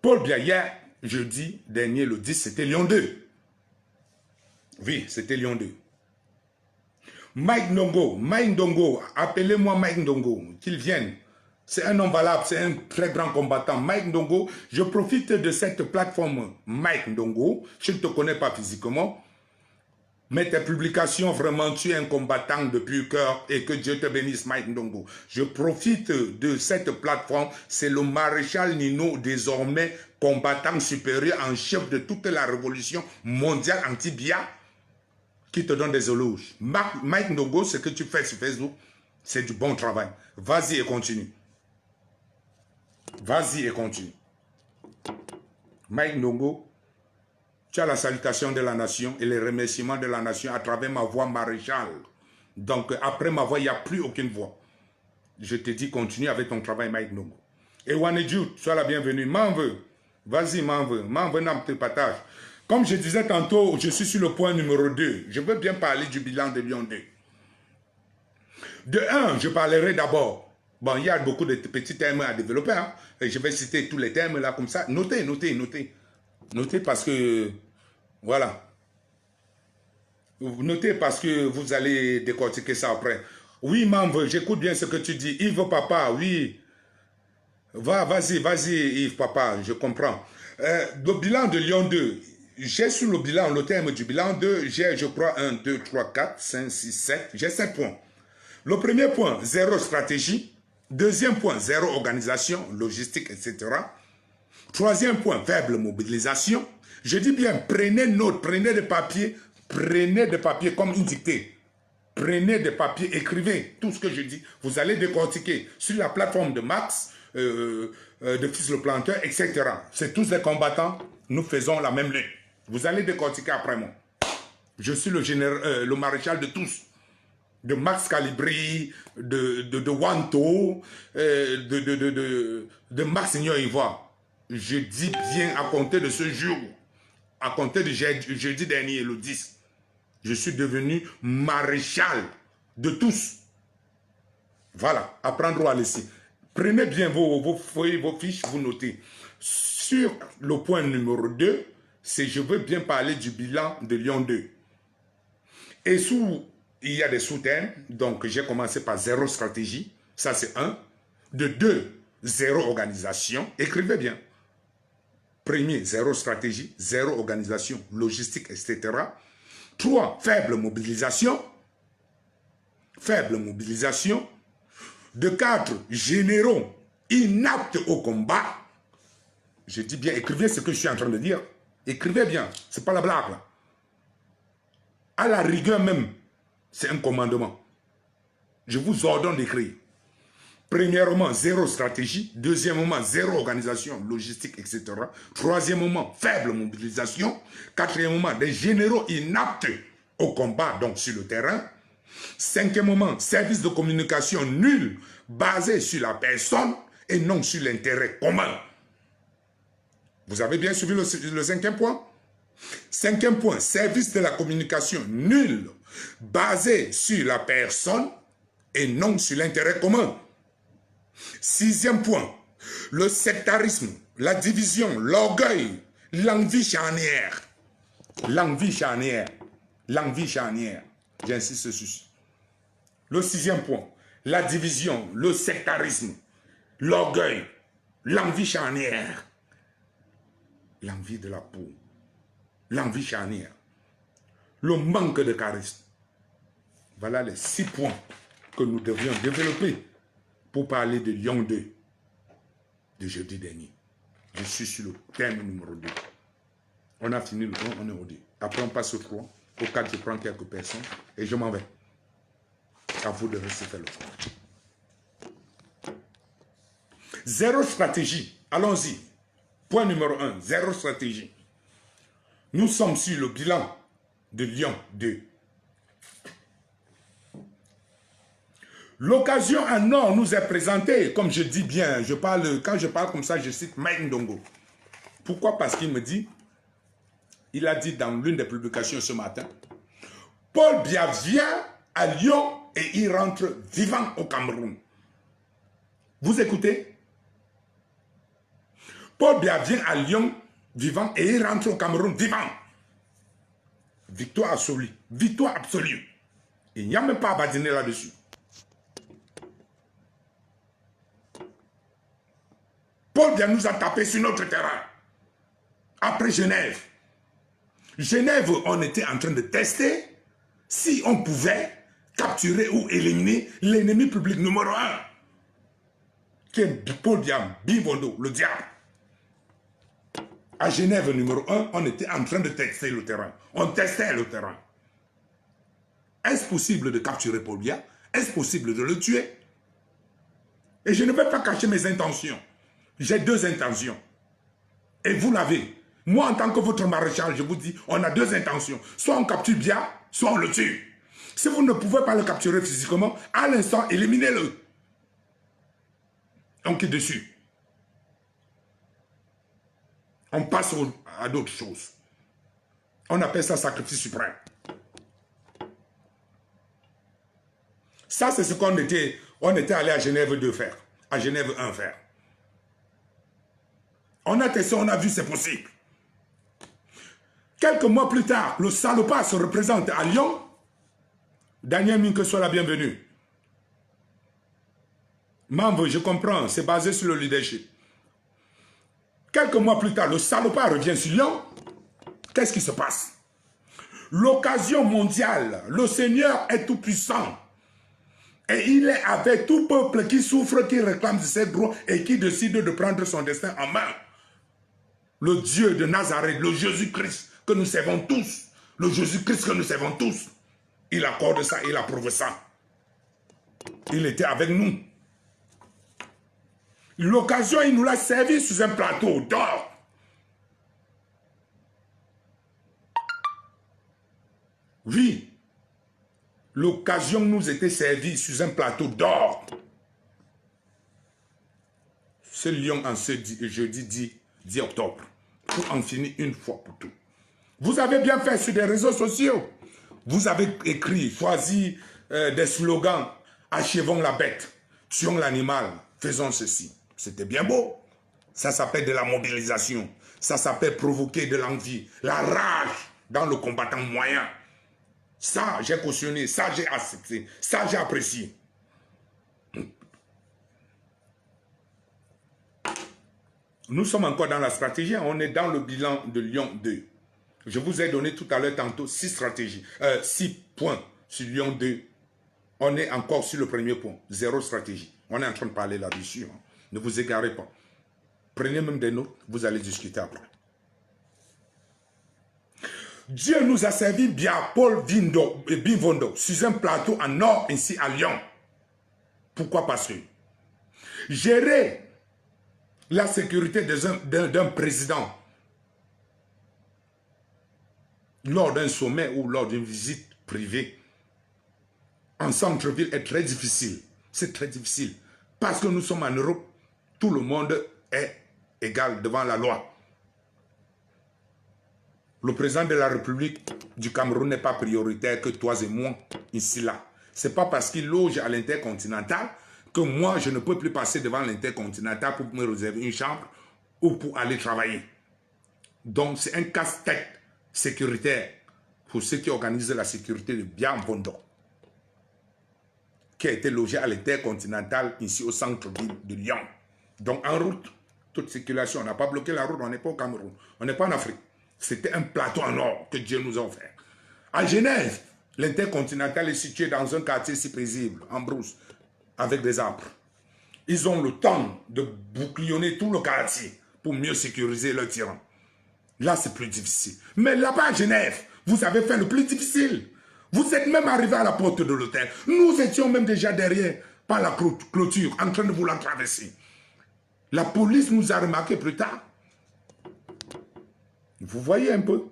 Paul Biya, hier, jeudi dernier, le 10, c'était Lyon 2. Oui, c'était Lyon 2. Mike Ndongo, appelez-moi Mike Ndongo, qu'il vienne. C'est un homme valable, c'est un très grand combattant. Mike Ndongo, je profite de cette plateforme Mike Ndongo, je ne te connais pas physiquement, mais tes publications, vraiment, tu es un combattant depuis cœur et que Dieu te bénisse, Mike Ndongo. Je profite de cette plateforme, c'est le maréchal Nino, désormais combattant supérieur en chef de toute la révolution mondiale anti-Biya, qui te donne des éloges. Mike Ndongo, ce que tu fais sur Facebook, c'est du bon travail. Vas-y et continue. Vas-y et continue. Mike Ndongo, tu as la salutation de la nation et les remerciements de la nation à travers ma voix maréchal. Donc, après ma voix, il n'y a plus aucune voix. Je te dis, continue avec ton travail, Mike Ndongo. Et Wanejut, sois la bienvenue. M'en veux. Vas-y, m'en veux. M'en veux, n'en te partage. Comme je disais tantôt, je suis sur le point numéro 2. Je veux bien parler du bilan de Lyon 2. De 1, je parlerai d'abord. Bon, il y a beaucoup de petits termes à développer. Hein, et je vais citer tous les termes là comme ça. Notez, notez, notez. Notez parce que, voilà. Notez parce que vous allez décortiquer ça après. Oui, membre, j'écoute bien ce que tu dis. Yves Papa, oui. Vas-y, vas-y, Yves Papa, je comprends. Le bilan de Lyon 2, j'ai sur le bilan, le terme du bilan 2, j'ai, je crois, 1, 2, 3, 4, 5, 6, 7, j'ai 7 points. Le premier point, 0 stratégie. Deuxième point, 0 organisation, logistique, etc. Troisième point, faible mobilisation. Je dis bien, prenez note, prenez des papiers comme une dictée. Prenez des papiers, écrivez tout ce que je dis. Vous allez décortiquer sur la plateforme de Max, de Fils le Planteur, etc. C'est tous des combattants, nous faisons la même lutte. Vous allez décortiquer après moi. Je suis le maréchal de tous. De Max Calibri, de Wanto, de Max Seigneur Ivoire. Je dis bien à compter de ce jour, à compter de jeudi dernier, le 10, je suis devenu maréchal de tous. Voilà, à prendre ou à laisser. Prenez bien vos feuilles, vos fiches, vous notez. Sur le point numéro 2, c'est je veux bien parler du bilan de Lyon 2. Et il y a des sous-thèmes, donc j'ai commencé par 0 stratégie, ça c'est 1. De 2, 0 organisation, écrivez bien. Premier, 0 stratégie, 0 organisation, logistique, etc. 3, faible mobilisation. Faible mobilisation. de 4 généraux inaptes au combat. Je dis bien, écrivez ce que je suis en train de dire. Écrivez bien, ce n'est pas la blague là. À la rigueur même, c'est un commandement. Je vous ordonne d'écrire. Premièrement, zéro stratégie. Deuxièmement, zéro organisation, logistique, etc. Troisièmement, faible mobilisation. Quatrièmement, des généraux inaptes au combat, donc sur le terrain. Cinquièmement, service de communication nul, basé sur la personne et non sur l'intérêt commun. Vous avez bien suivi le cinquième point? Cinquième point, service de la communication nul, basé sur la personne et non sur l'intérêt commun. Sixième point, le sectarisme, la division, l'orgueil, l'envie charnière. L'envie charnière. L'envie charnière. J'insiste sur. Le sixième point, la division, le sectarisme, l'orgueil, l'envie charnière. L'envie de la peau. L'envie charnière. Le manque de charisme. Voilà les 6 points que nous devions développer pour parler de Lyon 2 de jeudi dernier. Je suis sur le thème numéro 2. On a fini le 1, on est au 2. Après, on passe au 3. Au 4, je prends quelques personnes et je m'en vais. À vous de rester faire le travail. Zéro stratégie. Allons-y. Point numéro 1. Zéro stratégie. Nous sommes sur le bilan de Lyon 2. L'occasion en or nous est présentée, comme je dis bien, quand je parle comme ça, je cite Mike Ndongo. Pourquoi? Parce qu'il me dit, il a dit dans l'une des publications ce matin, Paul Biya vient à Lyon et il rentre vivant au Cameroun. Vous écoutez? Paul Biya vient à Lyon vivant et il rentre au Cameroun vivant. Victoire absolue. Victoire absolue. Il n'y a même pas à badiner là-dessus. Paul Biya nous a tapé sur notre terrain. Après Genève. Genève, on était en train de tester si on pouvait capturer ou éliminer l'ennemi public numéro 1. Qui est Paul Biya, Bibondo, le diable. À Genève numéro 1, on était en train de tester le terrain. On testait le terrain. Est-ce possible de capturer Paul Biya? Est-ce possible de le tuer? Et je ne vais pas cacher mes intentions. J'ai 2 intentions. Et vous l'avez. Moi, en tant que votre maréchal, je vous dis, on a 2 intentions. Soit on capture Biya, soit on le tue. Si vous ne pouvez pas le capturer physiquement, à l'instant, éliminez-le. On quitte dessus. On passe à d'autres choses. On appelle ça sacrifice suprême. Ça, c'est ce qu'on était allé à Genève 2 faire. À Genève 1 faire. On a testé, on a vu, c'est possible. Quelques mois plus tard, le salopard se représente à Lyon. Daniel Minke, soit la bienvenue. Membre, je comprends, c'est basé sur le leadership. Quelques mois plus tard, le salopard revient sur Lyon. Qu'est-ce qui se passe? L'occasion mondiale, le Seigneur est tout puissant. Et il est avec tout peuple qui souffre, qui réclame ses droits et qui décide de prendre son destin en main. Le Dieu de Nazareth, le Jésus-Christ que nous servons tous, le Jésus-Christ que nous servons tous, il accorde ça, il approuve ça. Il était avec nous. L'occasion, il nous l'a servi sous un plateau d'or. Oui, l'occasion nous était servie sous un plateau d'or. Ce Lyon en ce jeudi 10 octobre, pour en finir une fois pour tout. Vous avez bien fait sur des réseaux sociaux. Vous avez écrit, choisi des slogans. Achevons la bête, tuons l'animal, faisons ceci. C'était bien beau. Ça s'appelle de la mobilisation. Ça s'appelle provoquer de l'envie, la rage dans le combattant moyen. Ça, j'ai cautionné, ça, j'ai accepté, ça, j'ai apprécié. Nous sommes encore dans la stratégie, on est dans le bilan de Lyon 2. Je vous ai donné tout à l'heure tantôt 6 stratégies, 6 points sur Lyon 2. On est encore sur le premier point, 0 stratégie. On est en train de parler là-dessus. Hein. Ne vous égarez pas. Prenez même des notes, vous allez discuter après. Dieu nous a servi bien Paul Bimvondo sur un plateau en or ici à Lyon. Pourquoi? Parce que gérer la sécurité d'un président lors d'un sommet ou lors d'une visite privée en centre-ville est très difficile. C'est très difficile. Parce que nous sommes en Europe, tout le monde est égal devant la loi. Le président de la République du Cameroun n'est pas prioritaire que toi et moi, ici, là. Ce n'est pas parce qu'il loge à l'Intercontinental que moi, je ne peux plus passer devant l'Intercontinental pour me réserver une chambre ou pour aller travailler. Donc, c'est un casse-tête sécuritaire pour ceux qui organisent la sécurité de Bimvondo, qui a été logé à l'Intercontinental, ici au centre-ville de Lyon. Donc, en route, toute circulation, on n'a pas bloqué la route, on n'est pas au Cameroun, on n'est pas en Afrique. C'était un plateau en or que Dieu nous a offert. À Genève, l'Intercontinental est situé dans un quartier si paisible, en brousse, avec des arbres. Ils ont le temps de bouclionner tout le quartier pour mieux sécuriser leur tyran. Là, c'est plus difficile. Mais là-bas à Genève, vous avez fait le plus difficile. Vous êtes même arrivé à la porte de l'hôtel. Nous étions même déjà derrière, par la clôture, en train de vouloir traverser. La police nous a remarqué plus tard. Vous voyez un peu?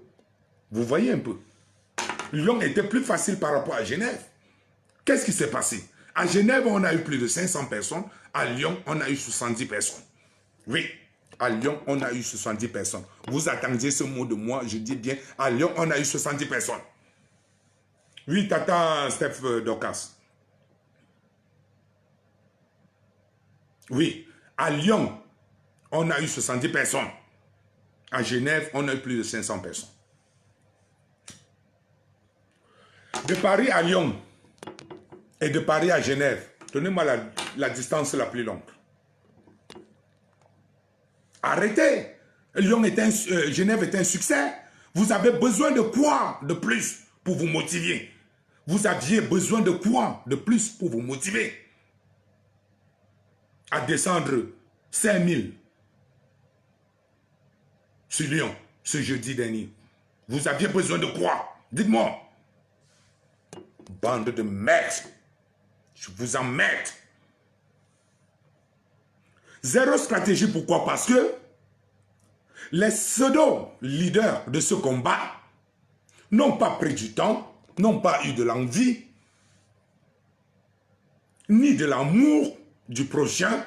Vous voyez un peu? Lyon était plus facile par rapport à Genève. Qu'est-ce qui s'est passé? À Genève, on a eu plus de 500 personnes. À Lyon, on a eu 70 personnes. Oui, à Lyon, on a eu 70 personnes. Vous attendiez ce mot de moi, je dis bien, à Lyon, on a eu 70 personnes. Oui, Tata Steph Docas. Oui, à Lyon, on a eu 70 personnes. À Genève, on a eu plus de 500 personnes. De Paris à Lyon et de Paris à Genève, donnez-moi la distance la plus longue. Arrêtez. Genève est un succès. Vous avez besoin de quoi de plus pour vous motiver? Vous aviez besoin de quoi de plus pour vous motiver à descendre 5000 sur Lyon ce jeudi dernier? Vous aviez besoin de quoi? Dites-moi. Bande de merde. Je vous emmerde. Zéro stratégie, pourquoi? Parce que les pseudo-leaders de ce combat n'ont pas pris du temps, n'ont pas eu de l'envie, ni de l'amour du prochain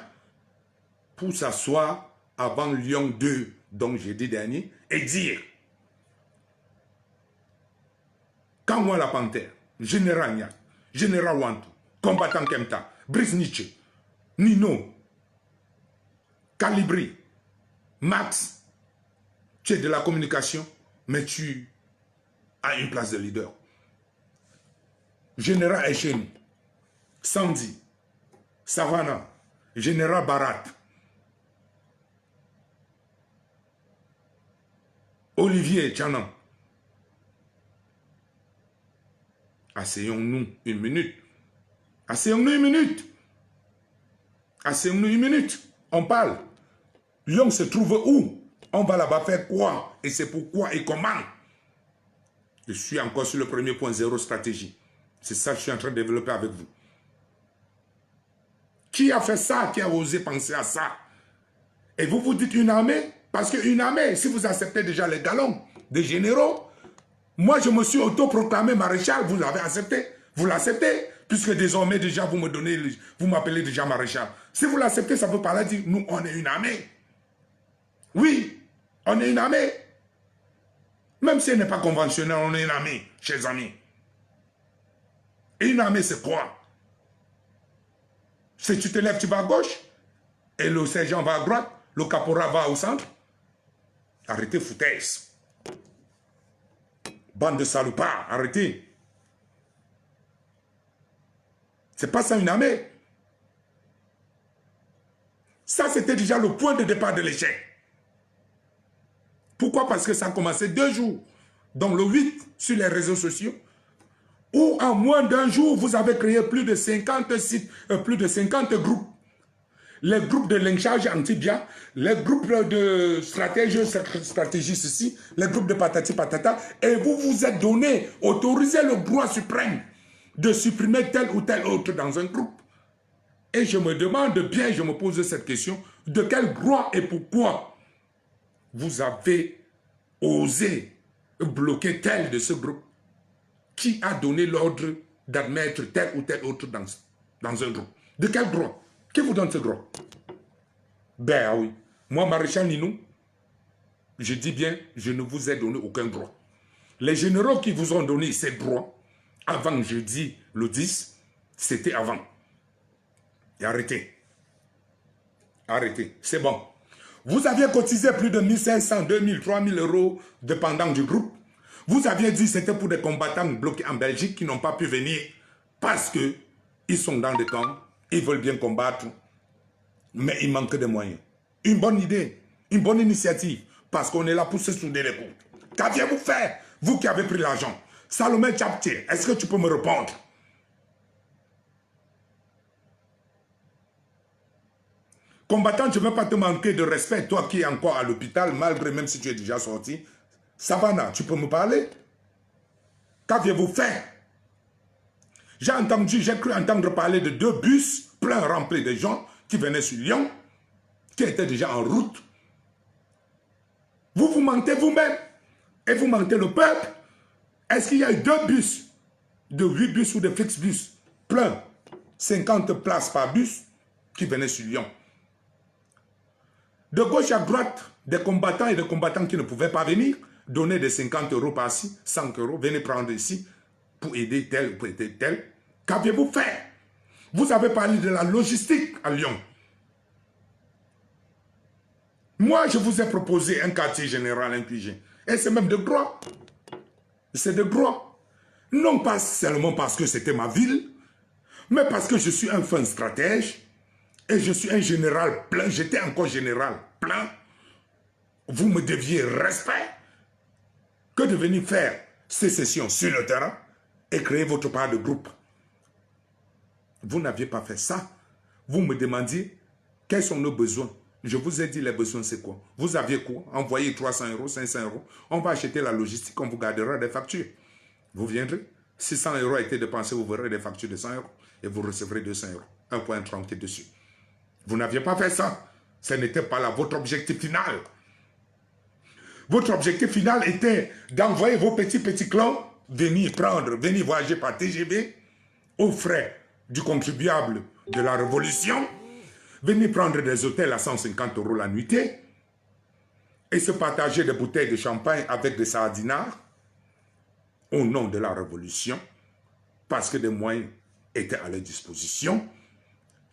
pour s'asseoir avant Lyon 2, donc jeudi dernier, et dire quand moi la Panthère, Général Niak, Général Wantou, combattant Kemta, Brice Nietzsche, Nino, Calibri, Max, tu es de la communication, mais tu as une place de leader. Général Echeni, Sandy, Savannah, Général Barat, Olivier Tchanan. Asseyons-nous une minute. Asseyons-nous une minute. Asseyons-nous une minute. On parle. Lyon se trouve où? On va là-bas faire quoi? Et c'est pourquoi et comment? Je suis encore sur le premier point, zéro stratégie. C'est ça que je suis en train de développer avec vous. Qui a fait ça? Qui a osé penser à ça? Et vous vous dites une armée? Parce qu'une armée, si vous acceptez déjà les galons des généraux, moi je me suis autoproclamé maréchal, vous l'avez accepté. Vous l'acceptez, puisque désormais déjà vous me donnez, vous m'appelez déjà maréchal. Si vous l'acceptez, ça peut parler dire, nous on est une armée. Oui, on est une armée. Même si elle n'est pas conventionnelle, on est une armée, chers amis. Et une armée, c'est quoi? Si tu te lèves, tu vas à gauche, et le sergent va à droite, le caporal va au centre. Arrêtez foutaise. Bande de salopards, arrêtez. C'est pas ça une armée. Ça, c'était déjà le point de départ de l'échec. Pourquoi? Parce que ça a commencé 2 jours. Donc le 8 sur les réseaux sociaux, où en moins d'un jour, vous avez créé plus de 50 sites, plus de 50 groupes les groupes de lynchage anti-Bia, les groupes de stratégie ceci, les groupes de patati patata, et vous vous êtes donné, autorisé le droit suprême de supprimer tel ou tel autre dans un groupe. Et je me demande bien, je me pose cette question, de quel droit et pourquoi vous avez osé bloquer tel de ce groupe? Qui a donné l'ordre d'admettre tel ou tel autre dans un groupe? De quel droit? Qui vous donne ce droit? Ben oui. Moi, Maréchal Ninou, je dis bien, je ne vous ai donné aucun droit. Les généraux qui vous ont donné ces droits, avant jeudi le 10, c'était avant. Et arrêtez. Arrêtez. C'est bon. Vous aviez cotisé plus de 1500, 2000, 3000 euros dépendant du groupe. Vous aviez dit que c'était pour des combattants bloqués en Belgique qui n'ont pas pu venir parce qu'ils sont dans des camps, ils veulent bien combattre, mais il manque de moyens. Une bonne idée, une bonne initiative, parce qu'on est là pour se souder les coups. Qu'aviez-vous fait, vous qui avez pris l'argent? Salomé Tchaptier, est-ce que tu peux me répondre? Combattant, je ne veux pas te manquer de respect, toi qui es encore à l'hôpital, malgré même si tu es déjà sorti. Savannah, tu peux me parler? Qu'aviez-vous fait? J'ai cru entendre parler de 2 bus pleins remplis de gens qui venaient sur Lyon, qui étaient déjà en route. Vous mentez vous-même et vous mentez le peuple. Est-ce qu'il y a eu 2 bus, de 8 bus ou de Flixbus, pleins, 50 places par bus, qui venaient sur Lyon? De gauche à droite, des combattants et des combattants qui ne pouvaient pas venir, donner des 50 euros par-ci, 100 euros, venez prendre ici, pour aider tel, pour aider tel. Qu'aviez-vous fait? Vous avez parlé de la logistique à Lyon. Moi, je vous ai proposé un quartier général inclusif. Et c'est même de droit. C'est de droit. Non pas seulement parce que c'était ma ville, mais parce que je suis un fin stratège et je suis un général plein. J'étais encore général plein. Vous me deviez respect que de venir faire ces sessions sur le terrain et créer votre part de groupe. Vous n'aviez pas fait ça. Vous me demandiez quels sont nos besoins. Je vous ai dit les besoins c'est quoi. Vous aviez quoi? Envoyez 300 euros, 500 euros. On va acheter la logistique, on vous gardera des factures. Vous viendrez. 600 euros a été dépensé, vous verrez des factures de 100 euros. Et vous recevrez 200 euros. Un point tranquille dessus. Vous n'aviez pas fait ça. Ce n'était pas là votre objectif final. Votre objectif final était d'envoyer vos petits clans venir prendre, venir voyager par TGV aux frais du contribuable de la Révolution, venir prendre des hôtels à 150 euros la nuitée et se partager des bouteilles de champagne avec des sardinards au nom de la Révolution parce que des moyens étaient à leur disposition.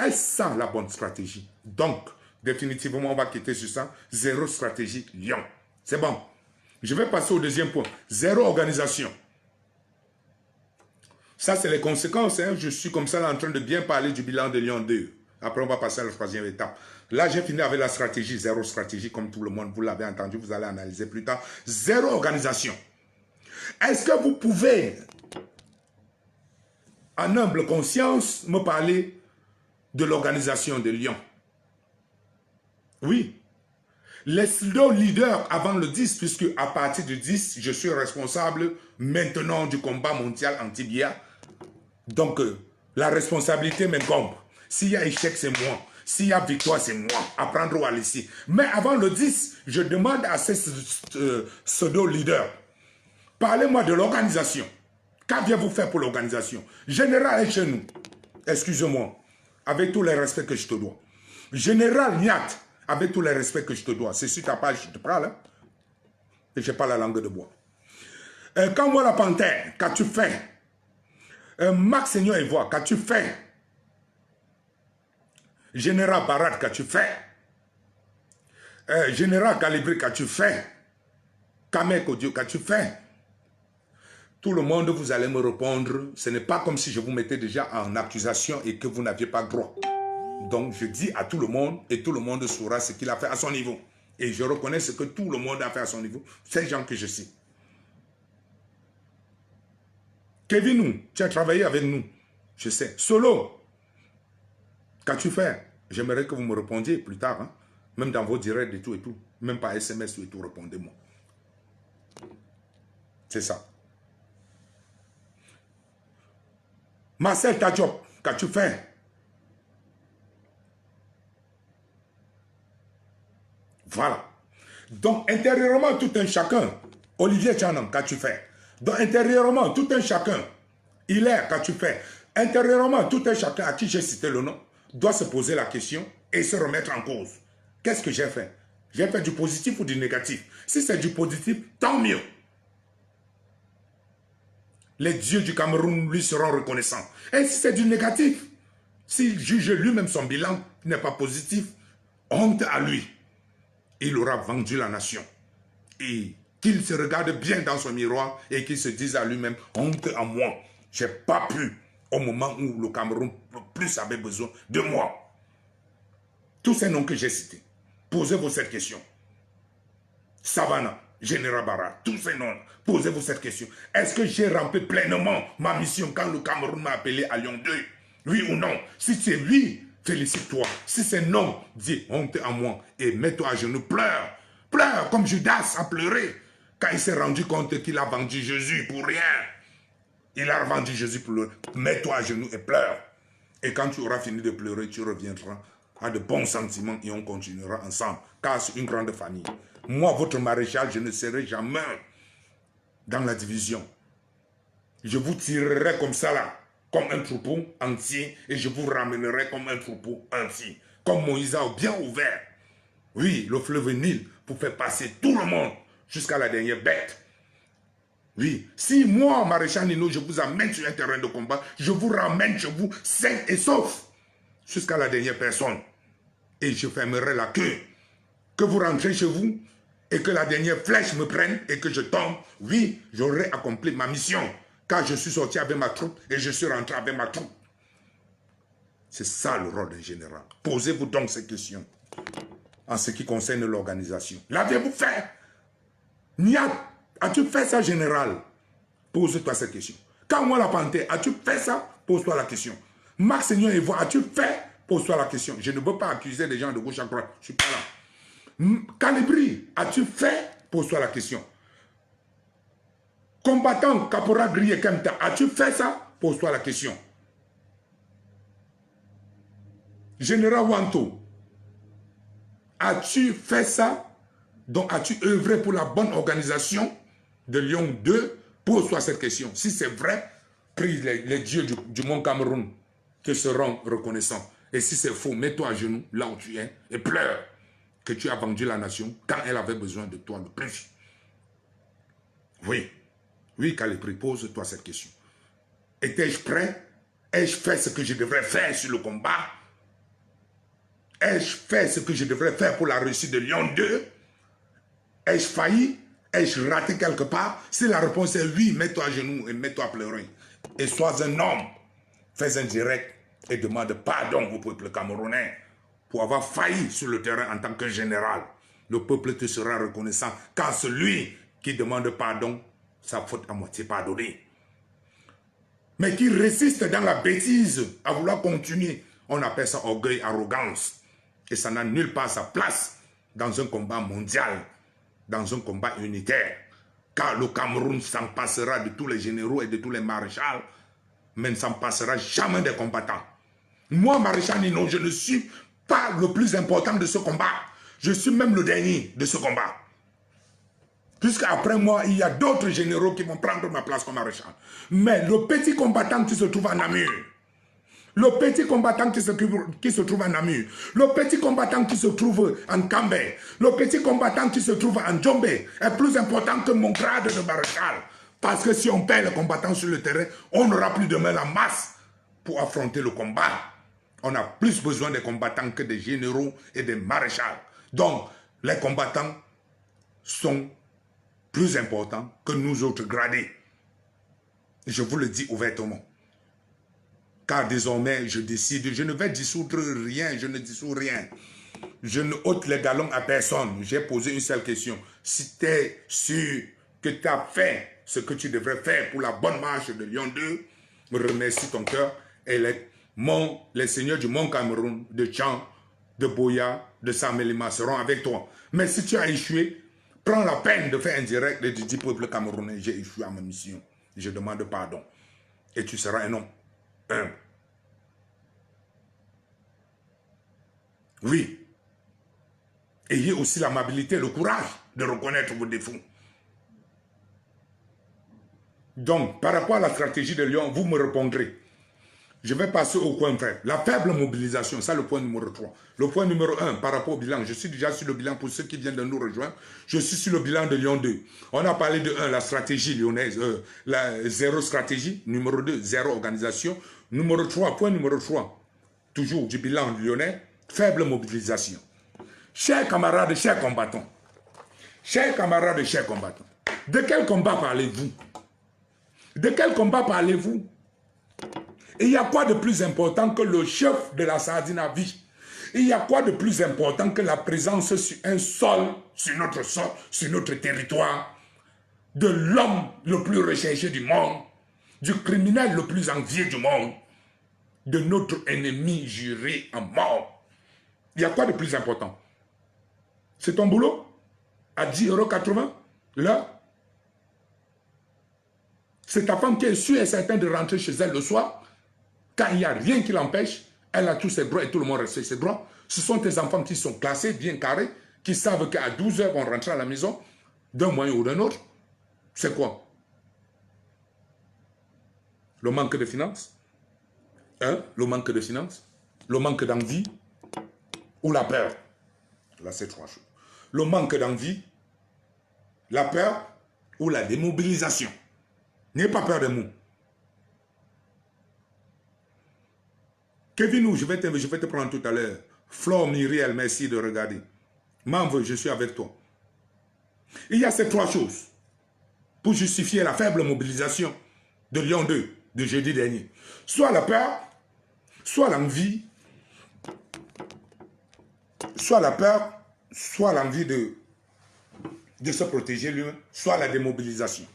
Est-ce ça la bonne stratégie? Donc, définitivement, on va quitter sur ça. Zéro stratégie Lyon. C'est bon. Je vais passer au deuxième point. Zéro organisation. Ça, c'est les conséquences. Hein. Je suis comme ça là, en train de bien parler du bilan de Lyon 2. Après, on va passer à la troisième étape. Là, j'ai fini avec la stratégie. Zéro stratégie, comme tout le monde. Vous l'avez entendu, vous allez analyser plus tard. Zéro organisation. Est-ce que vous pouvez, en humble conscience, me parler de l'organisation de Lyon? Oui. Les leaders avant le 10, puisque à partir du 10, je suis responsable maintenant du combat mondial anti-Bia. Donc, la responsabilité m'incombe. S'il y a échec, c'est moi. S'il y a victoire, c'est moi. À prendre ou à laisser. Mais avant le 10, je demande à ces pseudo-leaders, parlez-moi de l'organisation. Qu'aviez-vous fait pour l'organisation? Général est chez nous. Excusez-moi. Avec tous les respects que je te dois. Général Niat, avec tous les respects que je te dois. C'est sur ta page, je te parle. Hein? Et je n'ai pas la langue de bois. Quand moi la panthère, qu'as-tu fait? Max Seigneur Ivoire, qu'as-tu fait? Général Barat, qu'as-tu fait? Général Calibri, qu'as-tu fait? Kamek Odio, qu'as-tu fait? Tout le monde, vous allez me répondre. Ce n'est pas comme si je vous mettais déjà en accusation et que vous n'aviez pas droit. Donc, je dis à tout le monde, et tout le monde saura ce qu'il a fait à son niveau. Et je reconnais ce que tout le monde a fait à son niveau. Ces gens que je cite. Kevin, tu as travaillé avec nous. Je sais. Solo, qu'as-tu fait? J'aimerais que vous me répondiez plus tard, hein? Même dans vos directs et tout. Même par SMS et tout, répondez-moi. C'est ça. Marcel Tadjop, qu'as-tu fait? Voilà. Donc, intérieurement, tout un chacun, Olivier Tchanan, qu'as-tu fait? Donc, intérieurement, tout un chacun, Hilaire, qu'as-tu fait? Intérieurement, tout un chacun à qui j'ai cité le nom, doit se poser la question et se remettre en cause. Qu'est-ce que j'ai fait? J'ai fait du positif ou du négatif? Si c'est du positif, tant mieux. Les dieux du Cameroun lui seront reconnaissants. Et si c'est du négatif, s'il juge lui-même son bilan n'est pas positif, honte à lui. Il aura vendu la nation. Et qu'il se regarde bien dans son miroir et qu'il se dise à lui-même, honte à moi. Je n'ai pas pu au moment où le Cameroun plus avait besoin de moi. Tous ces noms que j'ai cités, posez-vous cette question. Savannah, Général Barra, tous ces noms, posez-vous cette question. Est-ce que j'ai rempli pleinement ma mission quand le Cameroun m'a appelé à Lyon 2? Oui ou non? Si c'est oui, félicite-toi. Si c'est non, dis honte à moi et mets-toi à genoux, pleure. Pleure comme Judas a pleuré quand il s'est rendu compte qu'il a vendu Jésus pour rien. Il a vendu Jésus pour rien. Mets-toi à genoux et pleure. Et quand tu auras fini de pleurer, tu reviendras à de bons sentiments et on continuera ensemble. Car c'est une grande famille. Moi, votre maréchal, je ne serai jamais dans la division. Je vous tirerai comme ça là, comme un troupeau entier, et je vous ramènerai comme un troupeau entier. Comme Moïse a bien ouvert. Oui, le fleuve Nil, pour faire passer tout le monde jusqu'à la dernière bête. Oui, si moi, maréchal Nino, je vous amène sur un terrain de combat, je vous ramène chez vous sain et sauf jusqu'à la dernière personne. Et je fermerai la queue. Que vous rentrez chez vous et que la dernière flèche me prenne et que je tombe, oui, j'aurai accompli ma mission. Car je suis sorti avec ma troupe et je suis rentré avec ma troupe. C'est ça le rôle d'un général. Posez-vous donc ces questions en ce qui concerne l'organisation. L'avez-vous fait? Niat, as-tu fait ça, général? Pose-toi cette question. Quand moi la panthère, as-tu fait ça? Pose-toi la question. Max Seigneur et voi, as-tu fait? Pose-toi la question. Je ne veux pas accuser les gens de gauche à droite. Je ne suis pas là. Calibri, as-tu fait? Pose-toi la question. Combattant Caporal Grille Kemta, as-tu fait ça? Pose-toi la question. Général Wanto, as-tu fait ça? Donc as-tu œuvré pour la bonne organisation de Lyon 2? Pose-toi cette question. Si c'est vrai, prie les dieux du Mont Cameroun te seront reconnaissants. Et si c'est faux, mets-toi à genoux là où tu es et pleure que tu as vendu la nation quand elle avait besoin de toi le plus. Oui, oui, Calibri, pose-toi cette question. Étais-je prêt? Ai-je fait ce que je devrais faire sur le combat? Ai-je fait ce que je devrais faire pour la réussite de Lyon 2? Ai-je failli? Ai-je raté quelque part? Si la réponse est oui, mets-toi à genoux et mets-toi à pleurer. Et sois un homme. Fais un direct et demande pardon au peuple camerounais pour avoir failli sur le terrain en tant que général. Le peuple te sera reconnaissant car celui qui demande pardon, sa faute à moitié pardonnée. Mais qui résiste dans la bêtise à vouloir continuer, on appelle ça orgueil, arrogance. Et ça n'a nulle part sa place dans un combat mondial, dans un combat unitaire. Car le Cameroun s'en passera de tous les généraux et de tous les maréchals, mais ne s'en passera jamais des combattants. Moi, maréchal Nino, je ne suis pas le plus important de ce combat. Je suis même le dernier de ce combat. Puisqu'après moi, il y a d'autres généraux qui vont prendre ma place comme maréchal. Mais le petit combattant qui se trouve à Namur, le petit combattant qui se trouve à Namur, le petit combattant qui se trouve en Cambé, le petit combattant qui se trouve en Djombe est plus important que mon grade de maréchal. Parce que si on perd le combattant sur le terrain, on n'aura plus demain la masse pour affronter le combat. On a plus besoin des combattants que des généraux et des maréchals. Donc, les combattants sont plus importants que nous autres gradés. Je vous le dis ouvertement. Car désormais, je décide, je ne vais dissoudre rien, je ne dissous rien. Je ne ôte les galons à personne. J'ai posé une seule question. Si tu es sûr que tu as fait ce que tu devrais faire pour la bonne marche de Lyon 2, me remercie ton cœur et les seigneurs du Mont Cameroun, de Tchang, de Boya, de Samelima seront avec toi. Mais si tu as échoué, prends la peine de faire un direct et de dire peuple camerounais, j'ai échoué à ma mission. Je demande pardon. Et tu seras un homme humble. Oui. Ayez aussi l'amabilité, le courage de reconnaître vos défauts. Donc, par rapport à la stratégie de Lyon, vous me répondrez. Je vais passer au point frère. La faible mobilisation, ça le point numéro 3. Le point numéro 1, par rapport au bilan. Je suis déjà sur le bilan pour ceux qui viennent de nous rejoindre. Je suis sur le bilan de Lyon 2. On a parlé de 1, la stratégie lyonnaise. La zéro stratégie. Numéro 2, zéro organisation. Numéro 3, point numéro 3. Toujours du bilan lyonnais. Faible mobilisation. Chers camarades, chers combattants. Chers camarades, chers combattants. De quel combat parlez-vous? De quel combat parlez-vous? Et il y a quoi de plus important que le chef de la sardine à vie? Il y a quoi de plus important que la présence sur un sol, sur notre territoire, de l'homme le plus recherché du monde, du criminel le plus envié du monde, de notre ennemi juré en mort? Il y a quoi de plus important? C'est ton boulot? À 10,80 € là? C'est ta femme qui est sûre et certaine de rentrer chez elle le soir? Quand il n'y a rien qui l'empêche, elle a tous ses droits et tout le monde respecte ses droits. Ce sont tes enfants qui sont classés, bien carrés, qui savent qu'à 12 h, vont rentrer à la maison, d'un moyen ou d'un autre. C'est quoi? Le manque de finances? Le manque de finances? Le manque d'envie? Ou la peur? Là, c'est 3 choses. Le manque d'envie, la peur ou la démobilisation. N'ayez pas peur de nous. Kevin, je vais te prendre tout à l'heure. Flore, Myriel, merci de regarder. Manve, je suis avec toi. Il y a ces 3 choses pour justifier la faible mobilisation de Lyon 2 de jeudi dernier. Soit la peur, soit l'envie, soit la peur, soit l'envie de se protéger lui-même, soit la démobilisation.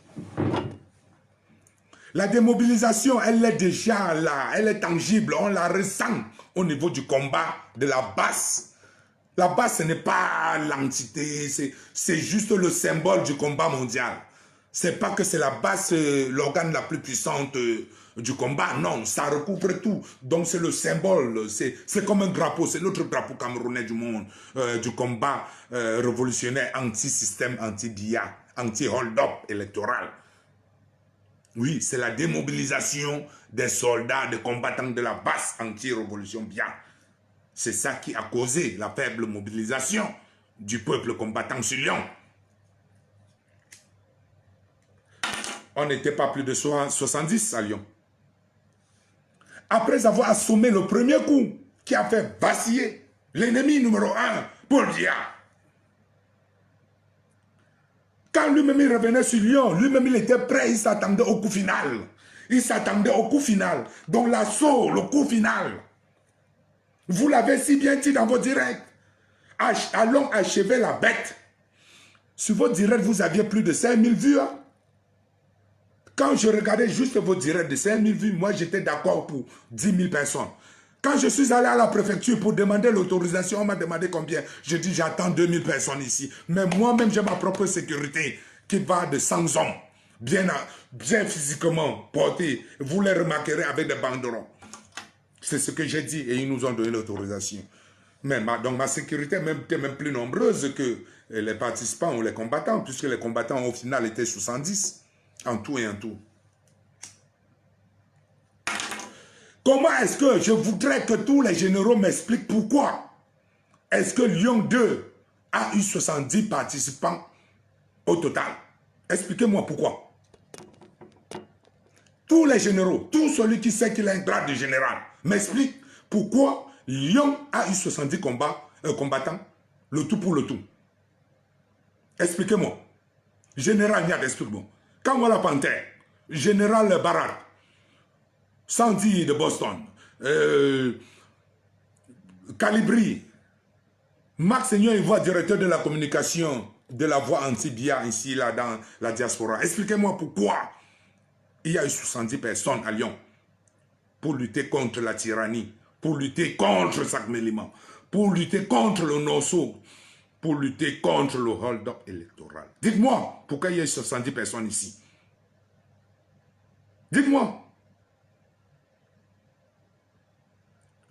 La démobilisation, elle est déjà là, elle est tangible, on la ressent au niveau du combat de la base. La base, ce n'est pas l'entité, c'est juste le symbole du combat mondial. C'est pas que c'est la base, l'organe la plus puissante du combat, non, ça recouvre tout. Donc c'est le symbole, c'est comme un drapeau, c'est notre drapeau camerounais du monde, du combat révolutionnaire anti-système, anti-BIA, anti-hold-up électoral. Oui, c'est la démobilisation des soldats, des combattants de la base anti-révolution BIA. C'est ça qui a causé la faible mobilisation du peuple combattant sur Lyon. On n'était pas plus de 70 à Lyon. Après avoir assommé le premier coup qui a fait vaciller l'ennemi numéro 1, Paul Biya. Quand lui-même il revenait sur Lyon, lui-même il était prêt, il s'attendait au coup final. Il s'attendait au coup final. Donc l'assaut, le coup final. Vous l'avez si bien dit dans vos directs. Allons achever la bête. Sur vos directs, vous aviez plus de 5000 vues. Hein? Quand je regardais juste vos directs de 5000 vues, moi j'étais d'accord pour 10 000 personnes. Quand je suis allé à la préfecture pour demander l'autorisation, on m'a demandé combien. Je dis j'attends 2000 personnes ici. Mais moi-même j'ai ma propre sécurité qui va de 100 hommes. Bien physiquement portés. Vous les remarquerez avec des banderoles. C'est ce que j'ai dit et ils nous ont donné l'autorisation. Donc ma sécurité était même plus nombreuse que les participants ou les combattants, puisque les combattants au final étaient 70 en tout et en tout. Comment est-ce que je voudrais que tous les généraux m'expliquent pourquoi est-ce que Lyon 2 a eu 70 participants au total? Expliquez-moi pourquoi. Tous les généraux, tout celui qui sait qu'il a un grade de général, m'explique pourquoi Lyon a eu 70 combattants, le tout pour le tout. Expliquez-moi. Général Niad, explique-moi. Kamala Panther, Général Barat, Sandy de Boston, Calibri, Max Seigneur Ivoire, directeur de la communication de la voix anti-BIA ici, là, dans la diaspora. Expliquez-moi pourquoi il y a eu 70 personnes à Lyon pour lutter contre la tyrannie, pour lutter contre Sac Méliman, pour lutter contre le NOSO, pour lutter contre le hold-up électoral. Dites-moi, pourquoi il y a 70 personnes ici? Dites-moi.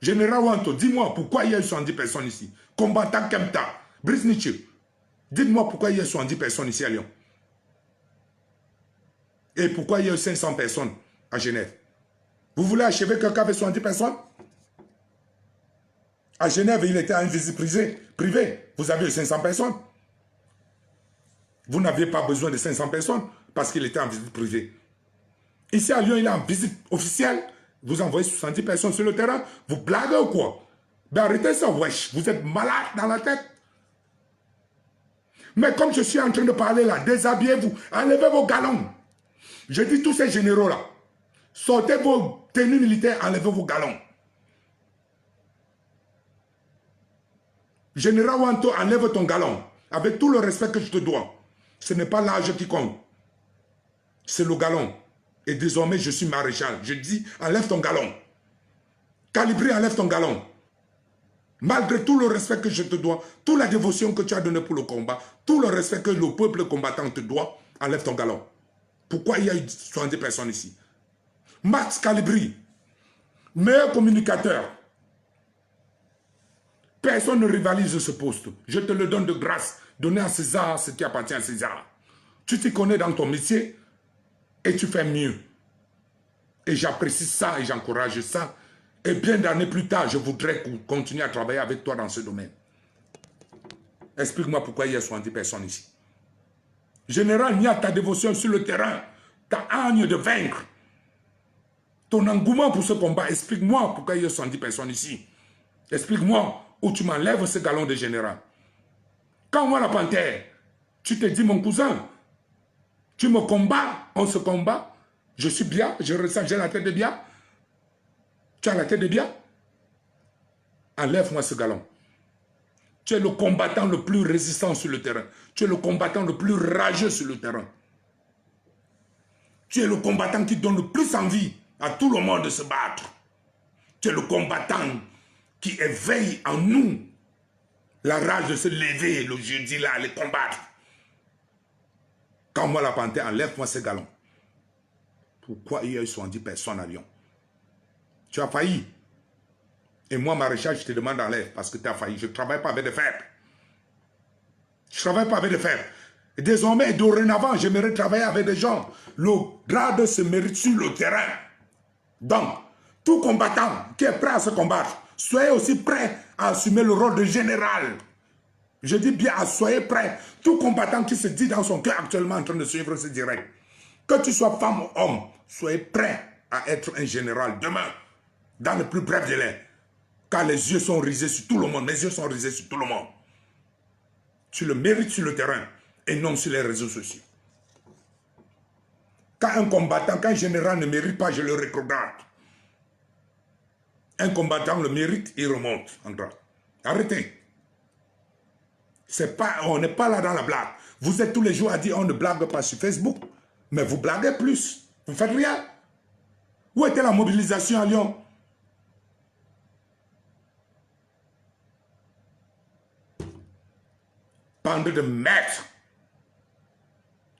Général Wanto, dis-moi, pourquoi il y a 70 personnes ici? Combattant Kemta, Brice Nietzsche, dites-moi pourquoi il y a 70 personnes ici à Lyon. Et pourquoi il y a 500 personnes à Genève? Vous voulez achever quelqu'un avec 70 personnes? À Genève, il était à une visite privée. Vous avez 500 personnes. Vous n'aviez pas besoin de 500 personnes parce qu'il était en visite privée. Ici à Lyon, il est en visite officielle. Vous envoyez 70 personnes sur le terrain. Vous blaguez ou quoi? Ben arrêtez ça, wesh. Vous êtes malade dans la tête. Mais comme je suis en train de parler là, déshabillez-vous. Enlevez vos galons. Je dis tous ces généraux là. Sortez vos tenues militaires, enlevez vos galons. Général Wanto, enlève ton galon. Avec tout le respect que je te dois. Ce n'est pas l'âge qui compte. C'est le galon. Et désormais, je suis maréchal. Je dis, enlève ton galon. Calibri, enlève ton galon. Malgré tout le respect que je te dois, toute la dévotion que tu as donnée pour le combat, tout le respect que le peuple combattant te doit, enlève ton galon. Pourquoi il y a eu 70 personnes ici? Max Calibri, meilleur communicateur. Personne ne rivalise ce poste. Je te le donne de grâce. Donnez à César ce qui appartient à César. Tu t'y connais dans ton métier et tu fais mieux. Et j'apprécie ça et j'encourage ça. Et bien d'années plus tard, je voudrais continuer à travailler avec toi dans ce domaine. Explique-moi pourquoi il y a 70 personnes ici. Général, il y a ta dévotion sur le terrain, ta hargne de vaincre, ton engouement pour ce combat. Explique-moi pourquoi il y a 70 personnes ici. Explique-moi où tu m'enlèves ce galon de général. Quand moi, la panthère, tu te dis, mon cousin, tu me combats, on se combat, je suis bien, je ressens, j'ai la tête de bien. Tu as la tête de bien? Enlève-moi ce galon. Tu es le combattant le plus résistant sur le terrain. Tu es le combattant le plus rageux sur le terrain. Tu es le combattant qui donne le plus envie à tout le monde de se battre. Tu es le combattant qui éveille en nous la rage de se lever le jeudi là, aller combattre. Quand moi la panthère, enlève-moi ce galon. Pourquoi il y a eu 70 personnes à Lyon? Tu as failli. Et moi, maréchal, je te demande d'enlève parce que tu as failli. Je ne travaille pas avec des faibles. Je ne travaille pas avec des faibles. Et désormais, dorénavant, j'aimerais travailler avec des gens. Le grade se mérite sur le terrain. Donc, tout combattant qui est prêt à se combattre, soyez aussi prêt à assumer le rôle de général. Je dis bien, soyez prêt. Tout combattant qui se dit dans son cœur actuellement en train de suivre ce direct, que tu sois femme ou homme, soyez prêt à être un général demain, dans le plus bref délai. Car les yeux sont risés sur tout le monde, mes yeux sont risés sur tout le monde. Tu le mérites sur le terrain et non sur les réseaux sociaux. Quand un combattant, quand un général ne mérite pas, je le rétrograde. Un combattant le mérite, il remonte en grade. Arrêtez. On n'est pas là dans la blague. Vous êtes tous les jours à dire on ne blague pas sur Facebook, mais vous blaguez plus. Vous ne faites rien. Où était la mobilisation à Lyon? Bande de maîtres.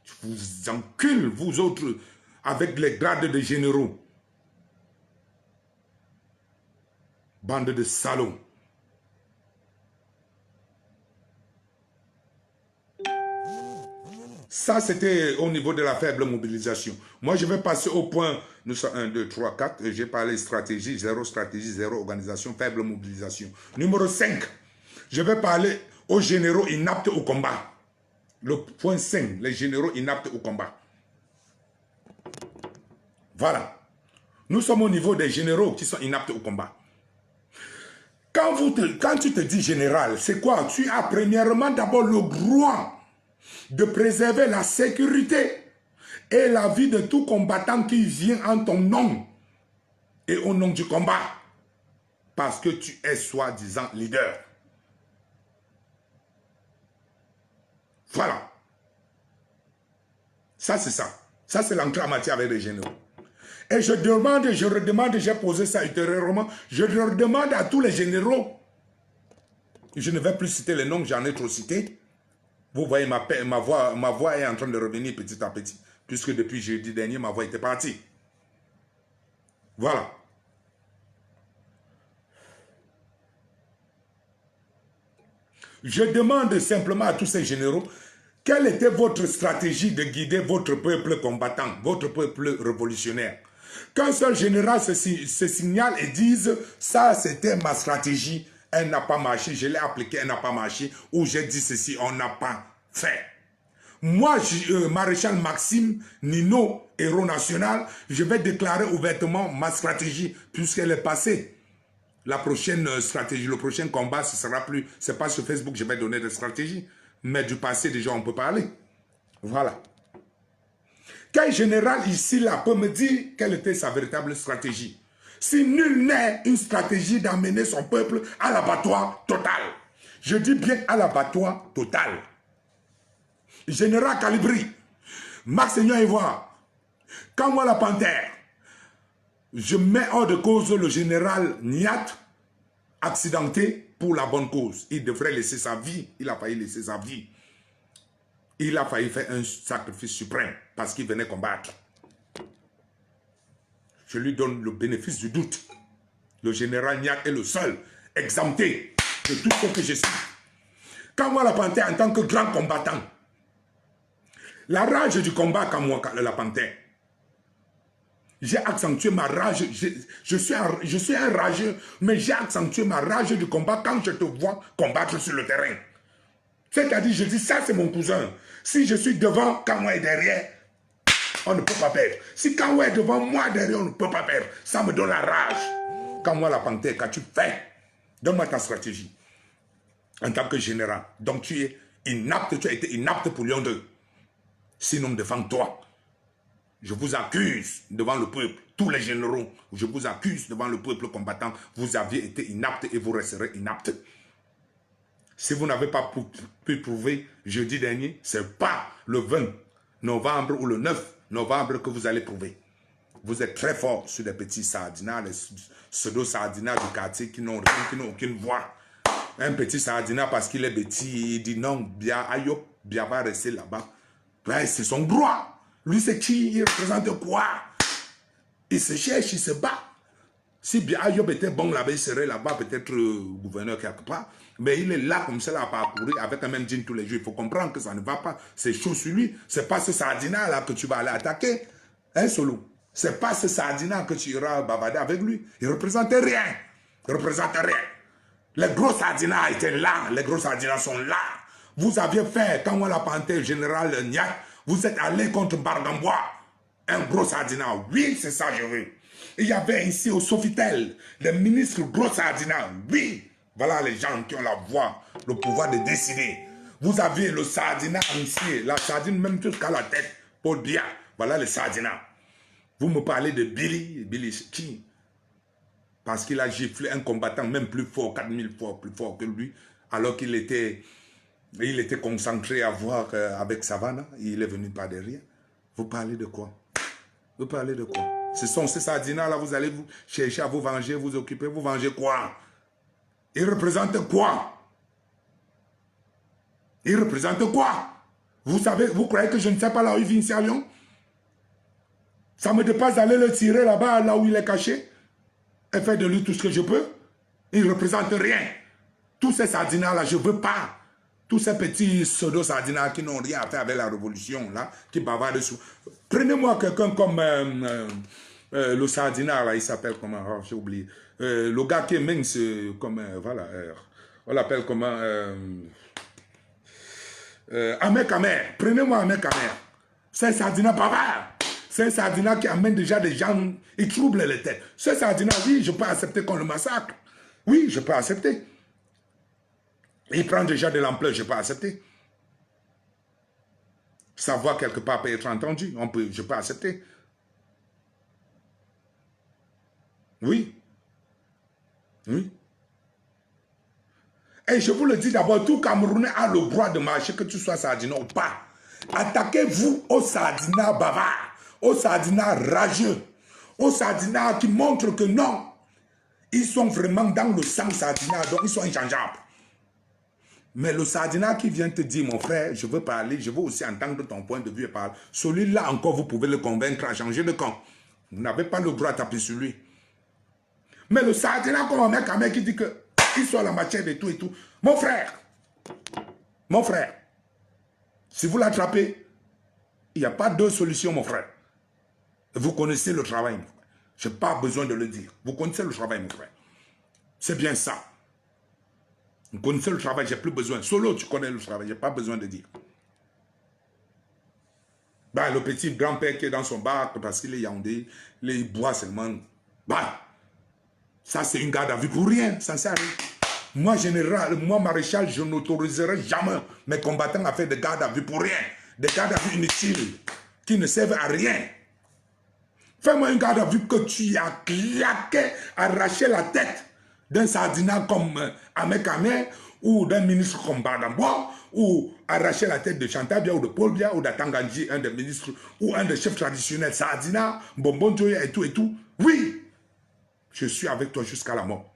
Je vous encule, vous autres, avec les grades de généraux. Bande de salauds. Ça, c'était au niveau de la faible mobilisation. Moi, je vais passer au point, nous sommes 1, 2, 3, 4. J'ai parlé stratégie, zéro organisation, faible mobilisation. Numéro 5, je vais parler aux généraux inaptes au combat. Le point 5, les généraux inaptes au combat. Voilà. Nous sommes au niveau des généraux qui sont inaptes au combat. Quand tu te dis général, c'est quoi? Tu as premièrement d'abord le droit de préserver la sécurité et la vie de tout combattant qui vient en ton nom et au nom du combat. Parce que tu es soi-disant leader. Voilà. Ça, c'est ça. Ça, c'est l'entrée en matière avec les généraux. Et je redemande, j'ai posé ça ultérieurement, je redemande à tous les généraux Je ne vais plus citer les noms, j'en ai trop cité. Vous voyez, ma voix est en train de revenir petit à petit. Puisque depuis jeudi dernier, ma voix était partie. Voilà. Je demande simplement à tous ces généraux, quelle était votre stratégie de guider votre peuple combattant, votre peuple révolutionnaire? Qu'un seul général se signale et dise, ça c'était ma stratégie, elle n'a pas marché, je l'ai appliquée, elle n'a pas marché, ou j'ai dit ceci, on n'a pas fait. Moi, maréchal Maxime Nino, héros national, je vais déclarer ouvertement ma stratégie, puisqu'elle est passée. La prochaine stratégie, le prochain combat, ce sera plus, c'est pas sur Facebook que je vais donner des stratégies, mais du passé déjà on peut parler. Voilà. Quel général ici là peut me dire quelle était sa véritable stratégie? Si nul n'est une stratégie d'amener son peuple à l'abattoir total. Je dis bien à l'abattoir total. Général Calibri, Maxignon Ivoire, quand moi la panthère, je mets hors de cause le général Niat, accidenté pour la bonne cause. Il devrait laisser sa vie. Il a failli laisser sa vie. Il a failli faire un sacrifice suprême parce qu'il venait combattre. Je lui donne le bénéfice du doute. Le général Niat est le seul exempté de tout ce que je suis. Quand moi la panthère en tant que grand combattant, la rage du combat quand moi la panthère, j'ai accentué ma rage, je suis un rageux, mais j'ai accentué ma rage du combat quand je te vois combattre sur le terrain. C'est-à-dire, je dis, ça c'est mon cousin. Si je suis devant, quand moi est derrière, on ne peut pas perdre. Si quand moi est devant, moi derrière, on ne peut pas perdre. Ça me donne la rage. Quand moi la panthère, quand tu fais, donne-moi ta stratégie. En tant que général. Donc tu es inapte, tu as été inapte pour Lyon 2. Sinon, défends-toi. Je vous accuse devant le peuple, tous les généraux, je vous accuse devant le peuple combattant, vous aviez été inapte et vous resterez inapte. Si vous n'avez pas pu prouver jeudi dernier, ce n'est pas le 20 novembre ou le 9 novembre que vous allez prouver. Vous êtes très fort sur les petits sardinats, les pseudo-sardinats du quartier qui n'ont rien, qui n'ont aucune voix. Un petit sardinat parce qu'il est petit, il dit non, Bia va rester là-bas. Ouais, c'est son droit. Lui, c'est qui? Il représente quoi? Il se cherche, il se bat. Si bien Ayob était bon là-bas, il serait là-bas, peut-être gouverneur quelque part. Mais il est là comme ça, à parcourir avec un même jean tous les jours. Il faut comprendre que ça ne va pas. C'est chaud sur lui. C'est pas ce sardinat-là que tu vas aller attaquer. Hein, Solo? C'est pas ce sardinat que tu iras bavarder avec lui. Il ne représente rien. Il ne représente rien. Les gros sardinats étaient là. Les gros sardinats sont là. Vous aviez fait, quand on l'a panthère général Niak, vous êtes allé contre Bargambois, un gros sardinat. Oui, c'est ça je veux. Il y avait ici au Sofitel, les ministres gros sardinat. Oui, voilà les gens qui ont la voix, le pouvoir de décider. Vous avez le sardinat ici, la sardine même jusqu'à la tête, Paul Biya. Voilà le sardinat. Vous me parlez de Billy qui? Parce qu'il a giflé un combattant même plus fort, 4000 fois plus fort que lui, alors qu'il était... Il était concentré à voir avec Savannah. Il est venu par derrière. Vous parlez de quoi? Vous parlez de quoi? Ce sont ces sardinats-là, vous allez vous chercher à vous venger, vous occuper. Vous vengez quoi? Ils représentent quoi? Ils représentent quoi? Vous savez, vous croyez que je ne sais pas là où il vient ici à Lyon? Ça me dépasse d'aller le tirer là-bas, là où il est caché, et faire de lui tout ce que je peux. Il ne représente rien. Tous ces sardinats-là, je ne veux pas. Tous ces petits pseudo-sardinats qui n'ont rien à faire avec la révolution, là, qui bavardent dessus. Prenez-moi quelqu'un comme le sardinat, là, il s'appelle comment? Oh, j'ai oublié. Le gars qui est mince, comme, voilà, on l'appelle comment? Ahmed Kamer. Prenez-moi Ahmed Kamer. C'est un sardinat bavard. C'est un sardinat qui amène déjà des gens, il trouble les têtes. Ce sardinat, oui, je peux accepter qu'on le massacre. Oui, je peux accepter. Il prend déjà de l'ampleur, je peux accepter. Sa voix quelque part peut être entendue, je peux accepter. Oui. Oui. Et je vous le dis d'abord, tout Camerounais a le droit de marcher, que tu sois sardinat ou pas. Attaquez-vous aux sardinats bavards, aux sardinats rageux, aux sardinats qui montrent que non, ils sont vraiment dans le sang sardinat, donc ils sont inchangeables. Mais le Sardina qui vient te dire, mon frère, je veux parler, je veux aussi entendre ton point de vue et parler. Celui-là encore, vous pouvez le convaincre à changer de camp. Vous n'avez pas le droit de taper sur lui. Mais le Sardina, comme un mec qui dit qu'il soit la matière de tout et tout. Mon frère, si vous l'attrapez, il n'y a pas deux solutions, mon frère. Vous connaissez le travail, mon frère. Je n'ai pas besoin de le dire. Vous connaissez le travail, mon frère. C'est bien ça. Vous connaissez le travail, j'ai plus besoin. Solo, tu connais le travail, j'ai pas besoin de dire. Bah, le petit grand-père qui est dans son bar, parce qu'il est Yaoundé, il boit seulement. Bah, ça c'est une garde à vue pour rien, ça sert à rien. Moi, général, moi, maréchal, je n'autoriserai jamais mes combattants à faire des gardes à vue pour rien. Des gardes à vue inutiles, qui ne servent à rien. Fais-moi une garde à vue que tu as claqué, arraché la tête d'un Sardina comme Ahmed Kamé, ou d'un ministre comme Badamboa, ou arracher la tête de Chantal Bia, ou de Paul Bia, ou d'Atanganji, un des ministres, ou un des chefs traditionnels Sardina, Bonbon Joya et tout et tout. Oui, je suis avec toi jusqu'à la mort.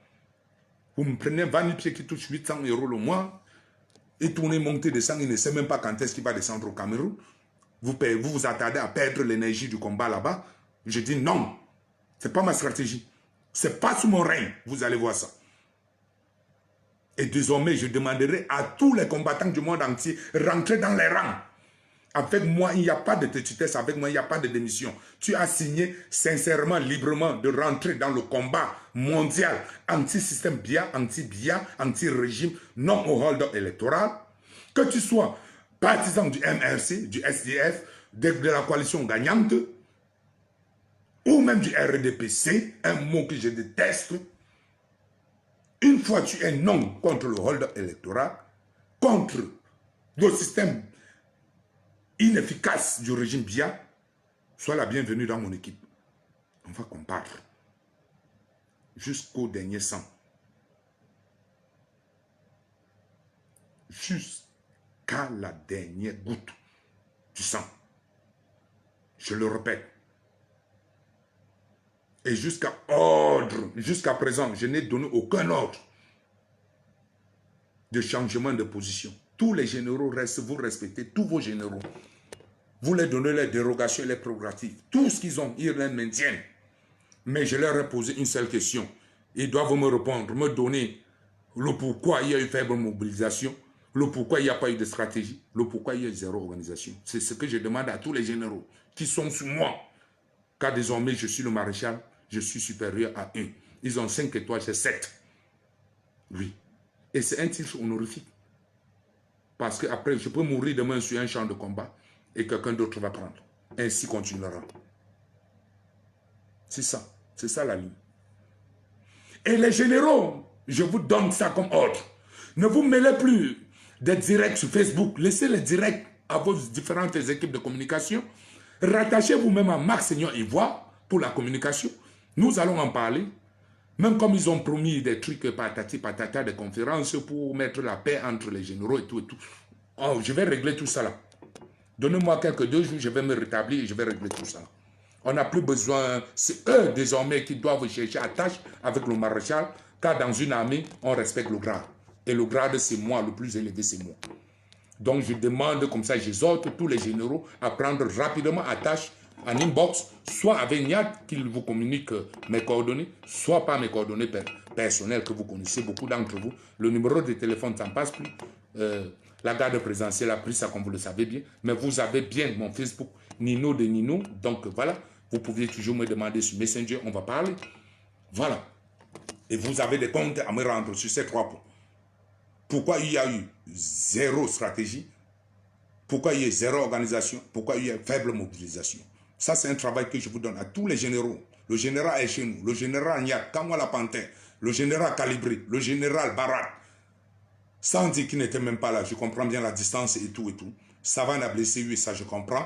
Vous me prenez 20 000 pieds qui touchent 800 € le mois, et tournez, montez, descendre, il ne sait même pas quand est-ce qu'il va descendre au Cameroun. Vous vous attardez à perdre l'énergie du combat là-bas. Je dis non, ce n'est pas ma stratégie. Ce n'est pas sous mon règne, vous allez voir ça. Et désormais, je demanderai à tous les combattants du monde entier, rentrez dans les rangs. Avec moi, il n'y a pas de petitesse, avec moi, il n'y a pas de démission. Tu as signé sincèrement, librement de rentrer dans le combat mondial anti-système BIA, anti-BIA, anti-régime, non au hold électoral. Que tu sois partisan du MRC, du SDF, de la coalition gagnante, ou même du RDPC, un mot que je déteste. Une fois tu es non contre le hold électoral, contre le système inefficace du régime BIA, sois la bienvenue dans mon équipe. On va combattre jusqu'au dernier sang. Jusqu'à la dernière goutte du sang. Je le répète. Et jusqu'à ordre, jusqu'à présent, je n'ai donné aucun ordre de changement de position. Tous les généraux restent, vous respectez tous vos généraux. Vous leur donnez les dérogations et les prérogatives. Tout ce qu'ils ont, ils les maintiennent. Mais je leur ai posé une seule question. Ils doivent me répondre, me donner le pourquoi il y a eu faible mobilisation, le pourquoi il n'y a pas eu de stratégie, le pourquoi il y a eu zéro organisation. C'est ce que je demande à tous les généraux qui sont sous moi. Car désormais, je suis le maréchal. Je suis supérieur à 1. Ils ont 5 étoiles, j'ai 7. Oui. Et c'est un titre honorifique. Parce qu'après, je peux mourir demain sur un champ de combat et quelqu'un d'autre va prendre. Ainsi continuera. C'est ça. C'est ça la ligne. Et les généraux, je vous donne ça comme ordre. Ne vous mêlez plus des directs sur Facebook. Laissez les directs à vos différentes équipes de communication. Rattachez vous-même à Marc Seigneur Ivoire pour la communication. Nous allons en parler. Même comme ils ont promis des trucs patati patata, des conférences pour mettre la paix entre les généraux et tout et tout. Oh, je vais régler tout ça là. Donnez-moi quelques 2 jours, je vais me rétablir et je vais régler tout ça. On n'a plus besoin, c'est eux désormais qui doivent chercher à tâche avec le maréchal, car dans une armée, on respecte le grade. Et le grade, c'est moi, le plus élevé, c'est moi. Donc je demande comme ça, j'exhorte tous les généraux à prendre rapidement à tâche en inbox, soit avec Niat qu'il vous communique mes coordonnées, soit par mes coordonnées personnelles que vous connaissez, beaucoup d'entre vous. Le numéro de téléphone, ça ne passe plus. La garde présidentielle a pris ça comme vous le savez bien. Mais vous avez bien mon Facebook, Nino de Nino. Donc voilà, vous pouvez toujours me demander sur Messenger, on va parler. Voilà. Et vous avez des comptes à me rendre sur ces 3 points. Pourquoi il y a eu 0 stratégie? Pourquoi il y a eu 0 organisation? Pourquoi il y a eu faible mobilisation? Ça, c'est un travail que je vous donne à tous les généraux. Le général est chez nous, le général Niak, Kamwala Pantin, le général Calibré, le général Barat. Sans dire qu'il n'était même pas là, je comprends bien la distance et tout et tout. Savane a blessé, oui, ça je comprends.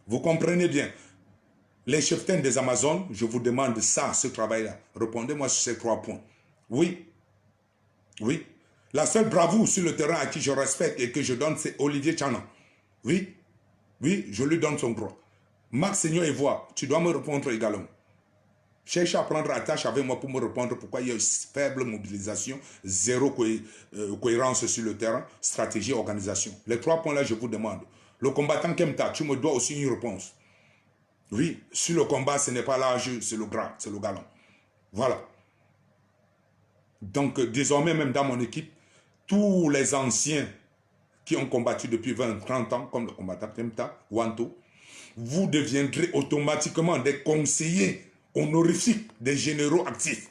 Vous comprenez bien. Les cheftaines des Amazones, je vous demande ça, ce travail-là. Répondez-moi sur ces 3 points. Oui. Oui. La seule bravoure sur le terrain à qui je respecte et que je donne, c'est Olivier Tchana. Oui. Oui, je lui donne son droit. Marc Seigneur Ivoire, tu dois me répondre également. Cherchez à prendre attache avec moi pour me répondre pourquoi il y a une faible mobilisation, zéro cohérence sur le terrain, stratégie, organisation. Les 3 points là, je vous demande. Le combattant Kemta, tu me dois aussi une réponse. Oui, sur le combat, ce n'est pas l'âge, c'est le gras, c'est le galon. Voilà. Donc, désormais, même dans mon équipe, tous les anciens qui ont combattu depuis 20, 30 ans, comme le combattant Kemta, Wanto, vous deviendrez automatiquement des conseillers honorifiques des généraux actifs.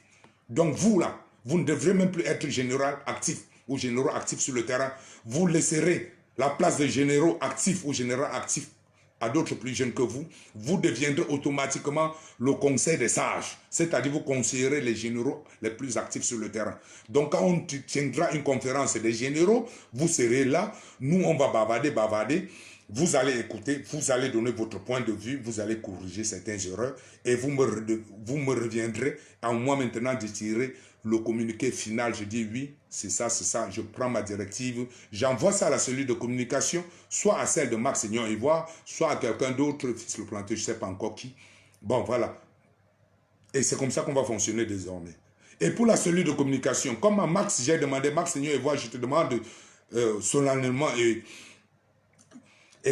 Donc vous là, vous ne devrez même plus être général actif ou généraux actifs sur le terrain. Vous laisserez la place de généraux actifs ou généraux actifs à d'autres plus jeunes que vous. Vous deviendrez automatiquement le conseil des sages. C'est-à-dire vous conseillerez les généraux les plus actifs sur le terrain. Donc quand on tiendra une conférence des généraux, vous serez là. Nous, on va bavarder. Vous allez écouter, vous allez donner votre point de vue, vous allez corriger certaines erreurs et vous me reviendrez à moi maintenant de tirer le communiqué final. Je dis oui, c'est ça, je prends ma directive, j'envoie ça à la cellule de communication, soit à celle de Max Seignon Ivoire, soit à quelqu'un d'autre, fils le planté, je ne sais pas encore qui. Bon, voilà. Et c'est comme ça qu'on va fonctionner désormais. Et pour la cellule de communication, comme à Max, j'ai demandé, Max Seignon Ivoire, je te demande solennellement et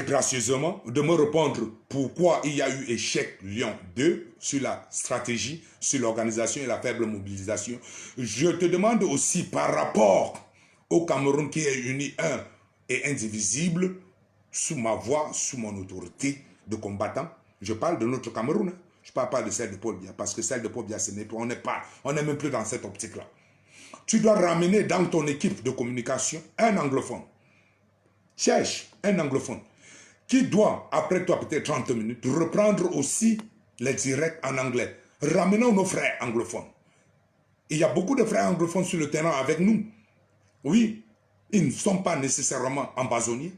gracieusement de me répondre pourquoi il y a eu échec Lyon 2 sur la stratégie, sur l'organisation et la faible mobilisation. Je te demande aussi par rapport au Cameroun qui est uni, un et indivisible, sous ma voix, sous mon autorité de combattant. Je parle de notre Cameroun, je ne parle pas de celle de Paul Biya, parce que celle de Paul Biya, on n'est même plus dans cette optique-là. Tu dois ramener dans ton équipe de communication un anglophone. Cherche un anglophone qui doit, après toi peut-être 30 minutes, reprendre aussi les directs en anglais. Ramenons nos frères anglophones. Il y a beaucoup de frères anglophones sur le terrain avec nous. Oui, ils ne sont pas nécessairement ambazoniens.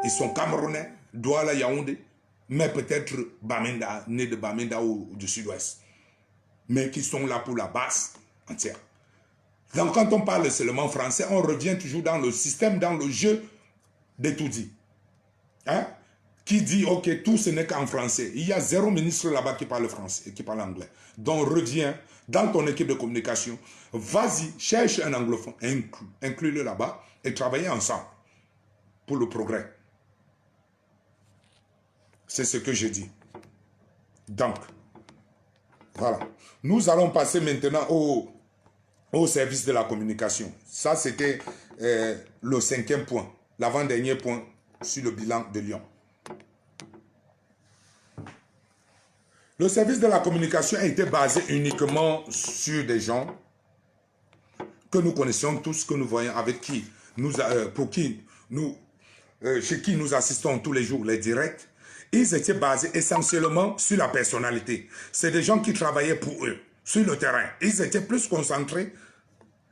Ils sont camerounais, Douala, Yaoundé, mais peut-être Bamenda, nés de Bamenda ou du sud-ouest. Mais qui sont là pour la base entière. Donc quand on parle seulement français, on revient toujours dans le système, dans le jeu des tout dit. Hein? Qui dit, ok, tout ce n'est qu'en français. Il y a 0 ministre là-bas qui parle français et qui parle anglais. Donc reviens dans ton équipe de communication, vas-y, cherche un anglophone, inclus-le là-bas et travaillez ensemble pour le progrès. C'est ce que je dis. Donc, voilà. Nous allons passer maintenant au service de la communication. Ça, c'était le 5e point, l'avant-dernier point sur le bilan de Lyon. Le service de la communication a été basé uniquement sur des gens que nous connaissions tous, que nous voyons, avec qui chez qui nous assistons tous les jours, les directs. Ils étaient basés essentiellement sur la personnalité. C'est des gens qui travaillaient pour eux, sur le terrain. Ils étaient plus concentrés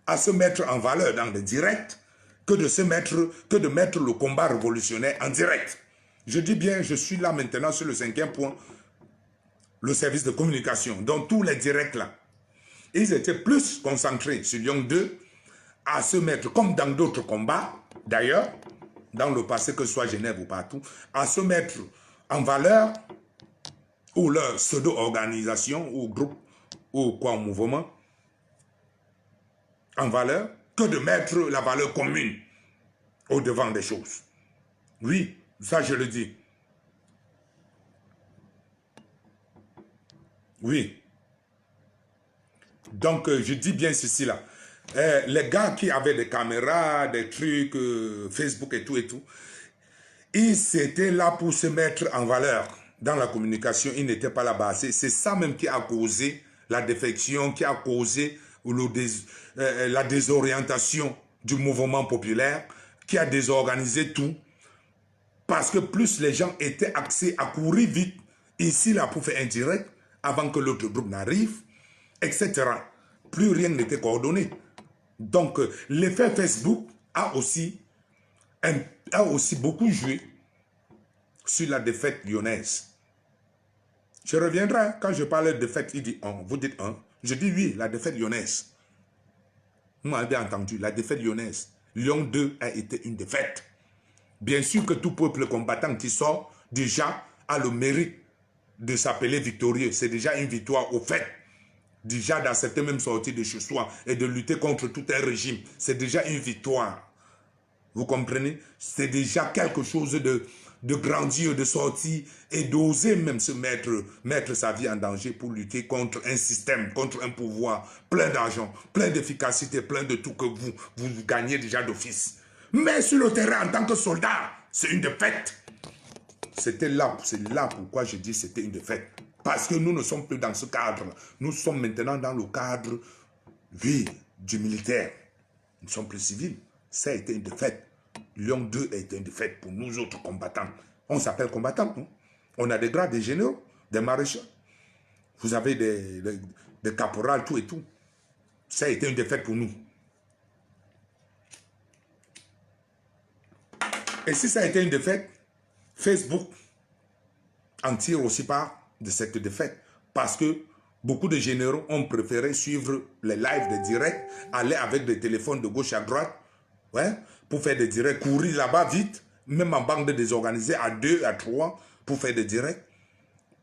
à se mettre en valeur dans les directs que de mettre le combat révolutionnaire en direct. Je dis bien, je suis là maintenant sur le 5e point, le service de communication, dans tous les directs là. Ils étaient plus concentrés sur Lyon 2 à se mettre, comme dans d'autres combats, d'ailleurs, dans le passé, que ce soit Genève ou partout, à se mettre en valeur, ou leur pseudo-organisation, ou groupe, ou quoi, mouvement, en valeur, que de mettre la valeur commune au devant des choses. Oui, ça je le dis. Oui. Donc, je dis bien ceci là. Les gars qui avaient des caméras, des trucs, Facebook et tout, ils étaient là pour se mettre en valeur dans la communication. Ils n'étaient pas là-bas. C'est ça même qui a causé la défection, qui a causé la désorientation du mouvement populaire, qui a désorganisé tout. Parce que plus les gens étaient axés à courir vite, ici là pour faire un direct, avant que l'autre groupe n'arrive, etc. Plus rien n'était coordonné. Donc, l'effet Facebook a aussi beaucoup joué sur la défaite lyonnaise. Je reviendrai quand je parle de défaite, il dit 1, vous dites 1. Je dis oui, la défaite lyonnaise. Vous m'avez entendu, la défaite lyonnaise. Lyon 2 a été une défaite. Bien sûr que tout peuple combattant qui sort déjà a le mérite de s'appeler victorieux. C'est déjà une victoire au fait. déjà d'accepter même sortir de chez soi et de lutter contre tout un régime, c'est déjà une victoire. Vous comprenez? C'est déjà quelque chose de grandiose, de sortir et d'oser même se mettre sa vie en danger pour lutter contre un système, contre un pouvoir, plein d'argent, plein d'efficacité, plein de tout que vous gagnez déjà d'office. Mais sur le terrain, en tant que soldat, c'est une défaite. C'est là pourquoi je dis c'était une défaite. Parce que nous ne sommes plus dans ce cadre. Nous sommes maintenant dans le cadre, oui, du militaire. Nous ne sommes plus civils. Ça a été une défaite. Lyon 2 a été une défaite pour nous autres combattants. On s'appelle combattants, non? On a des grades, des généraux, des maréchaux. Vous avez des caporals, tout et tout. Ça a été une défaite pour nous. Et si ça a été une défaite, Facebook en tire aussi part de cette défaite. Parce que beaucoup de généraux ont préféré suivre les lives de direct, aller avec des téléphones de gauche à droite, ouais, pour faire des directs, courir là-bas vite, même en bande désorganisée, à 2, à 3, pour faire des directs,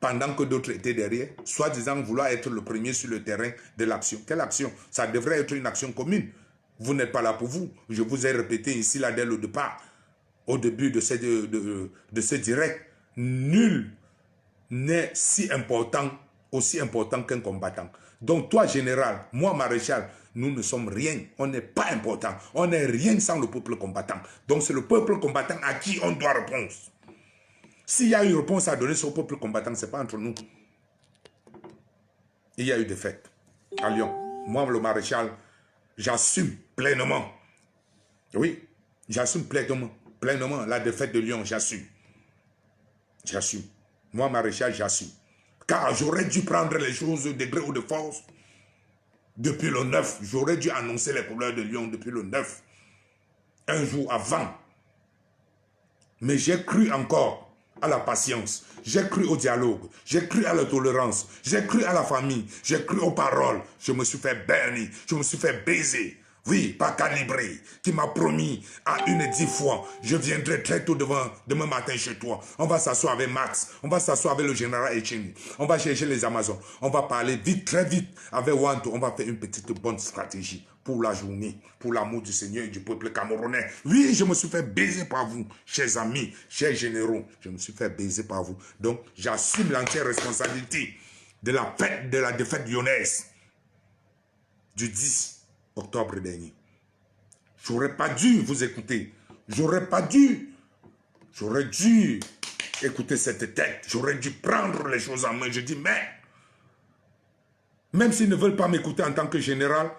pendant que d'autres étaient derrière, soi-disant vouloir être le premier sur le terrain de l'action. Quelle action? Ça devrait être une action commune. Vous n'êtes pas là pour vous. Je vous ai répété ici, là, dès le départ, au début de ce direct, nul n'est aussi important qu'un combattant. Donc toi, général, moi, maréchal, nous ne sommes rien. On n'est pas important. On n'est rien sans le peuple combattant. Donc c'est le peuple combattant à qui on doit répondre. S'il y a une réponse à donner sur le peuple combattant, ce n'est pas entre nous. Il y a eu des faits à Lyon. Moi, le maréchal, j'assume pleinement. Oui, j'assume pleinement la défaite de Lyon, j'assume. J'assume. Moi, maréchal, j'assume. Car j'aurais dû prendre les choses de degré ou de force depuis le 9. J'aurais dû annoncer les couleurs de Lyon depuis le 9. Un jour avant. Mais j'ai cru encore à la patience. J'ai cru au dialogue. J'ai cru à la tolérance. J'ai cru à la famille. J'ai cru aux paroles. Je me suis fait bernir. Je me suis fait baiser. Oui, pas calibré, qui m'a promis à 10 fois, je viendrai très tôt demain matin chez toi. On va s'asseoir avec Max, on va s'asseoir avec le général Echeni, on va chercher les Amazones, on va parler vite, très vite avec Wanto, on va faire une petite bonne stratégie pour la journée, pour l'amour du Seigneur et du peuple camerounais. Oui, je me suis fait baiser par vous, chers amis, chers généraux, je me suis fait baiser par vous. Donc, j'assume l'entière responsabilité de la défaite lyonnaise du 10 octobre dernier. J'aurais pas dû vous écouter. J'aurais pas dû. J'aurais dû écouter cette tête. J'aurais dû prendre les choses en main. Je dis, mais, même s'ils ne veulent pas m'écouter en tant que général,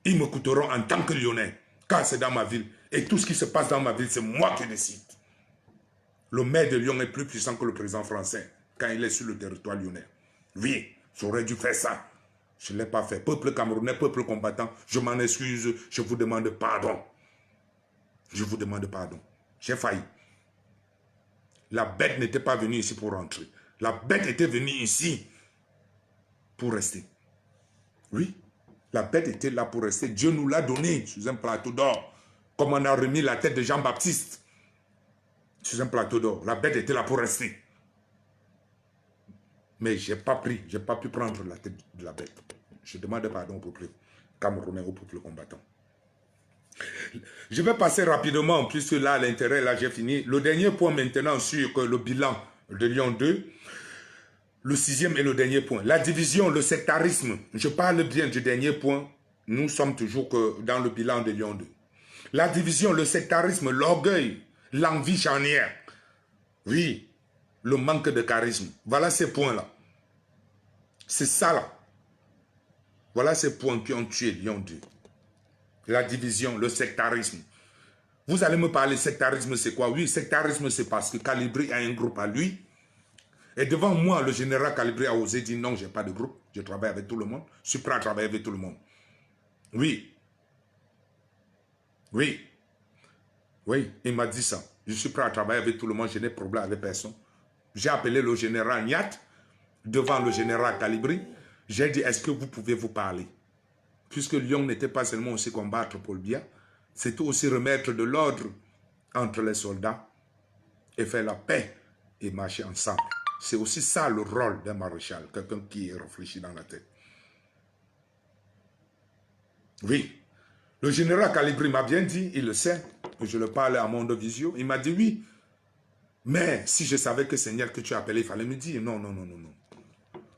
ils m'écouteront en tant que Lyonnais. Car c'est dans ma ville. Et tout ce qui se passe dans ma ville, c'est moi qui décide. Le maire de Lyon est plus puissant que le président français quand il est sur le territoire lyonnais. Oui, j'aurais dû faire ça. Je ne l'ai pas fait. Peuple camerounais, peuple combattant, je m'en excuse, je vous demande pardon. Je vous demande pardon. J'ai failli. La bête n'était pas venue ici pour rentrer. La bête était venue ici pour rester. Oui, la bête était là pour rester. Dieu nous l'a donné sur un plateau d'or. Comme on a remis la tête de Jean-Baptiste sur un plateau d'or. La bête était là pour rester. Mais je n'ai pas pris, je n'ai pas pu prendre la tête de la bête. Je demande pardon au peuple camerounais, au peuple combattant. Je vais passer rapidement, puisque là, l'intérêt, là, j'ai fini. Le dernier point maintenant sur le bilan de Lyon 2. Le 6e et le dernier point. La division, le sectarisme. Je parle bien du dernier point. Nous sommes toujours que dans le bilan de Lyon 2. La division, le sectarisme, l'orgueil, l'envie charnière. Oui, le manque de charisme. Voilà ces points-là. C'est ça là. Voilà ces points qui ont tué Lyon 2. La division, le sectarisme. Vous allez me parler sectarisme, c'est quoi? Oui, sectarisme, c'est parce que Calibri a un groupe à lui. Et devant moi, le général Calibri a osé dire non, je n'ai pas de groupe. Je travaille avec tout le monde. Je suis prêt à travailler avec tout le monde. Oui. Oui. Oui, il m'a dit ça. Je suis prêt à travailler avec tout le monde. Je n'ai de problème avec personne. J'ai appelé le général Niat devant le général Calibri. J'ai dit, est-ce que vous pouvez vous parler? Puisque Lyon n'était pas seulement aussi combattre pour le bien, c'était aussi remettre de l'ordre entre les soldats et faire la paix et marcher ensemble. C'est aussi ça le rôle d'un maréchal, quelqu'un qui est réfléchi dans la tête. Oui. Le général Calibri m'a bien dit, il le sait, je le parlais à Monde Visio, il m'a dit oui. Mais si je savais que c'est Niad que tu as appelé, il fallait me dire non, non, non, non, non.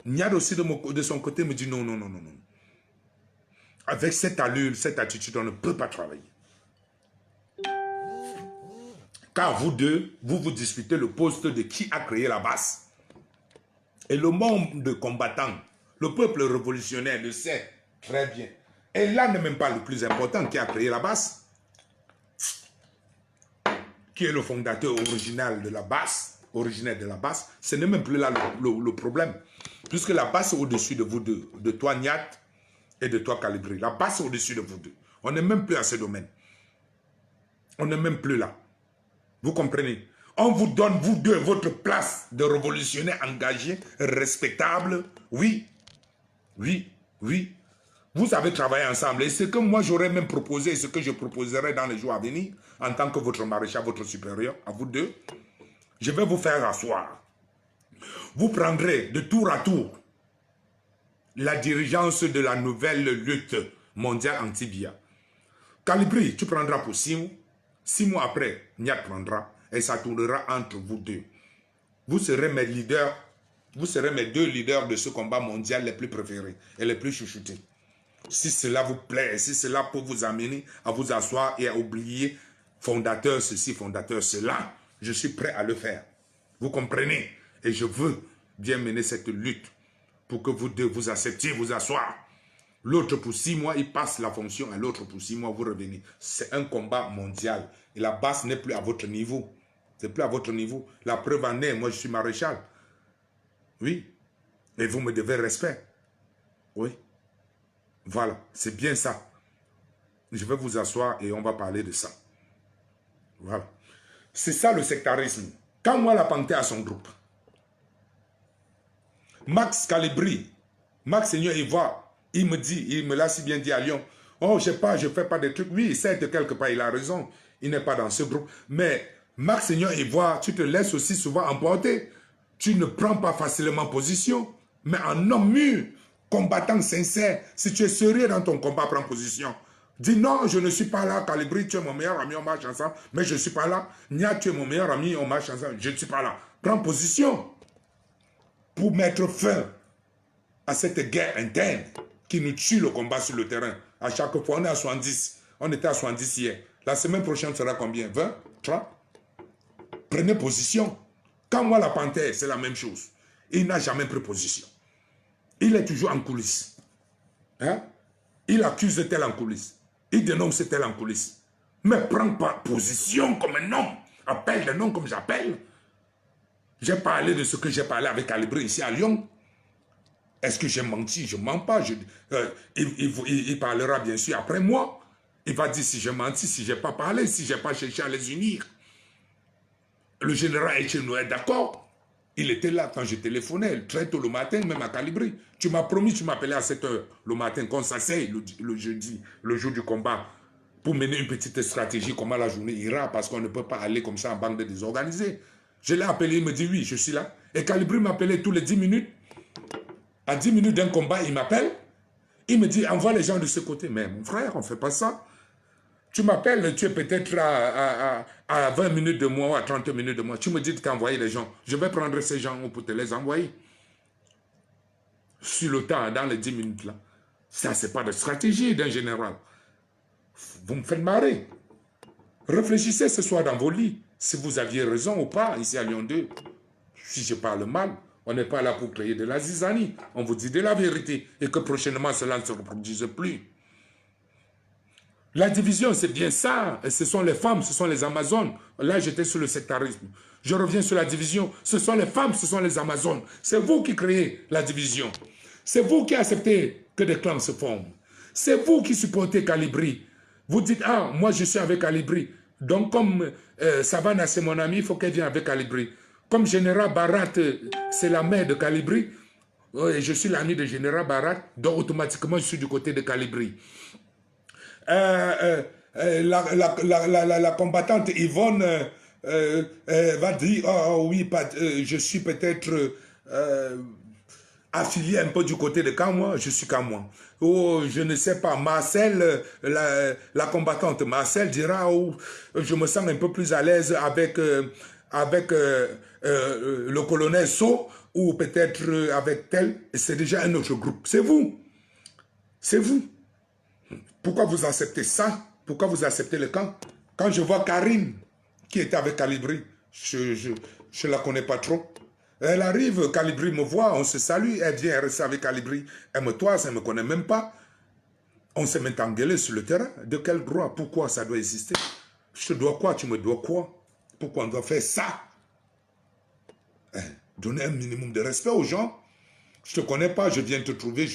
Niad aussi de son côté me dit non, non, non, non, non. Avec cette allure, cette attitude, on ne peut pas travailler. Car vous deux, vous disputez le poste de qui a créé la base. Et le monde de combattants, le peuple révolutionnaire le sait très bien. Et là n'est même pas le plus important qui a créé la base. Qui est le fondateur original de la base, originaire de la base, ce n'est même plus là le problème. Puisque la base est au-dessus de vous deux, de toi Niat et de toi Calibri. La base est au-dessus de vous deux. On n'est même plus à ce domaine. On n'est même plus là. Vous comprenez? On vous donne, vous deux, votre place de révolutionnaire engagé, respectable. Oui, oui, oui. Vous avez travaillé ensemble. Et ce que moi j'aurais même proposé, ce que je proposerai dans les jours à venir, en tant que votre maréchal, votre supérieur, à vous deux, je vais vous faire asseoir. Vous prendrez de tour à tour la dirigeance de la nouvelle lutte mondiale anti-BIA. Calibri, tu prendras pour 6 mois. 6 mois après, Niat prendra et ça tournera entre vous deux. Vous serez mes leaders, vous serez mes 2 leaders de ce combat mondial les plus préférés et les plus chouchoutés. Si cela vous plaît, si cela peut vous amener à vous asseoir et à oublier fondateur ceci, fondateur cela, je suis prêt à le faire. Vous comprenez? Et je veux bien mener cette lutte pour que vous deux vous acceptiez vous asseoir. L'autre pour 6 mois, il passe la fonction à l'autre pour 6 mois, vous revenez. C'est un combat mondial. Et la base n'est plus à votre niveau. C'est plus à votre niveau. La preuve en est, moi je suis maréchal. Oui. Et vous me devez respect. Oui. Voilà, c'est bien ça. Je vais vous asseoir et on va parler de ça. Voilà. C'est ça le sectarisme. Quand moi la Panthère a son groupe, Max Calibri, Max Seigneur Ivoire, il me dit, il me l'a si bien dit à Lyon, oh je sais pas, je fais pas des trucs. Oui, certes quelque part il a raison, il n'est pas dans ce groupe. Mais Max Seigneur Ivoire, tu te laisses aussi souvent emporter. Tu ne prends pas facilement position, mais en homme mûr, combattant sincère, si tu es sérieux dans ton combat, prends position. Dis non, je ne suis pas là, Calibri, tu es mon meilleur ami, on marche ensemble, mais je ne suis pas là. Nia, tu es mon meilleur ami, on marche ensemble, je ne suis pas là. Prends position pour mettre fin à cette guerre interne qui nous tue le combat sur le terrain. À chaque fois, on est à 70. On était à 70 hier. La semaine prochaine sera combien? 20? 30? Prenez position. Quand moi, la Panthère, c'est la même chose. Il n'a jamais pris position. Il est toujours en coulisses. Hein? Il accuse tel en coulisses. Il dénonce tel en coulisses. Mais prends pas position comme un homme. Appelle le nom comme j'appelle. J'ai parlé de ce que j'ai parlé avec Calibri ici à Lyon. Est-ce que j'ai menti? Je ne mens pas. Il parlera bien sûr après moi. Il va dire si j'ai menti, si je n'ai pas parlé, si je n'ai pas cherché à les unir. Le général Echeno est d'accord. Il était là quand je téléphonais, très tôt le matin, même à Calibri. Tu m'as promis, tu m'appelais à 7 h le matin, qu'on s'asseye le jeudi, le jour du combat, pour mener une petite stratégie, comment la journée ira, parce qu'on ne peut pas aller comme ça en bande désorganisée. Je l'ai appelé, il me dit oui, je suis là. Et Calibri m'appelait tous les 10 minutes. À 10 minutes d'un combat, il m'appelle. Il me dit, envoie les gens de ce côté. Mais mon frère, on ne fait pas ça. Tu m'appelles, tu es peut-être à 20 minutes de moi ou à 30 minutes de moi. Tu me dis qu'envoyer les gens. Je vais prendre ces gens pour te les envoyer. Sur le temps, dans les 10 minutes là. Ça, ce n'est pas de stratégie d'un général. Vous me faites marrer. Réfléchissez ce soir dans vos lits. Si vous aviez raison ou pas, ici à Lyon 2. Si je parle mal, on n'est pas là pour créer de la zizanie. On vous dit de la vérité. Et que prochainement, cela ne se reproduise plus. La division, c'est bien ça. Et ce sont les femmes, ce sont les Amazones. Là, j'étais sur le sectarisme. Je reviens sur la division. Ce sont les femmes, ce sont les Amazones. C'est vous qui créez la division. C'est vous qui acceptez que des clans se forment. C'est vous qui supportez Calibri. Vous dites, ah, moi je suis avec Calibri. Donc comme Savannah, c'est mon ami, il faut qu'elle vienne avec Calibri. Comme Général Barat, c'est la mère de Calibri. Et je suis l'ami de Général Barat. Donc automatiquement, je suis du côté de Calibri. La combattante Yvonne va dire, oh oui, je suis peut-être affilié un peu du côté de Kamwa, je suis Kamwa. Oh, je ne sais pas, Marcel, la combattante Marcel dira, oh, je me sens un peu plus à l'aise avec, le colonel So, ou peut-être avec tel, c'est déjà un autre groupe. C'est vous. C'est vous. Pourquoi vous acceptez ça? Pourquoi vous acceptez le camp? Quand je vois Karine, qui était avec Calibri, je ne la connais pas trop. Elle arrive, Calibri me voit, on se salue, elle vient rester avec Calibri. Elle me toise, elle ne me connaît même pas. On s'est maintenant engueulé sur le terrain. De quel droit? Pourquoi ça doit exister? Je te dois quoi? Tu me dois quoi? Pourquoi on doit faire ça? Donner un minimum de respect aux gens. Je ne te connais pas, je viens te trouver,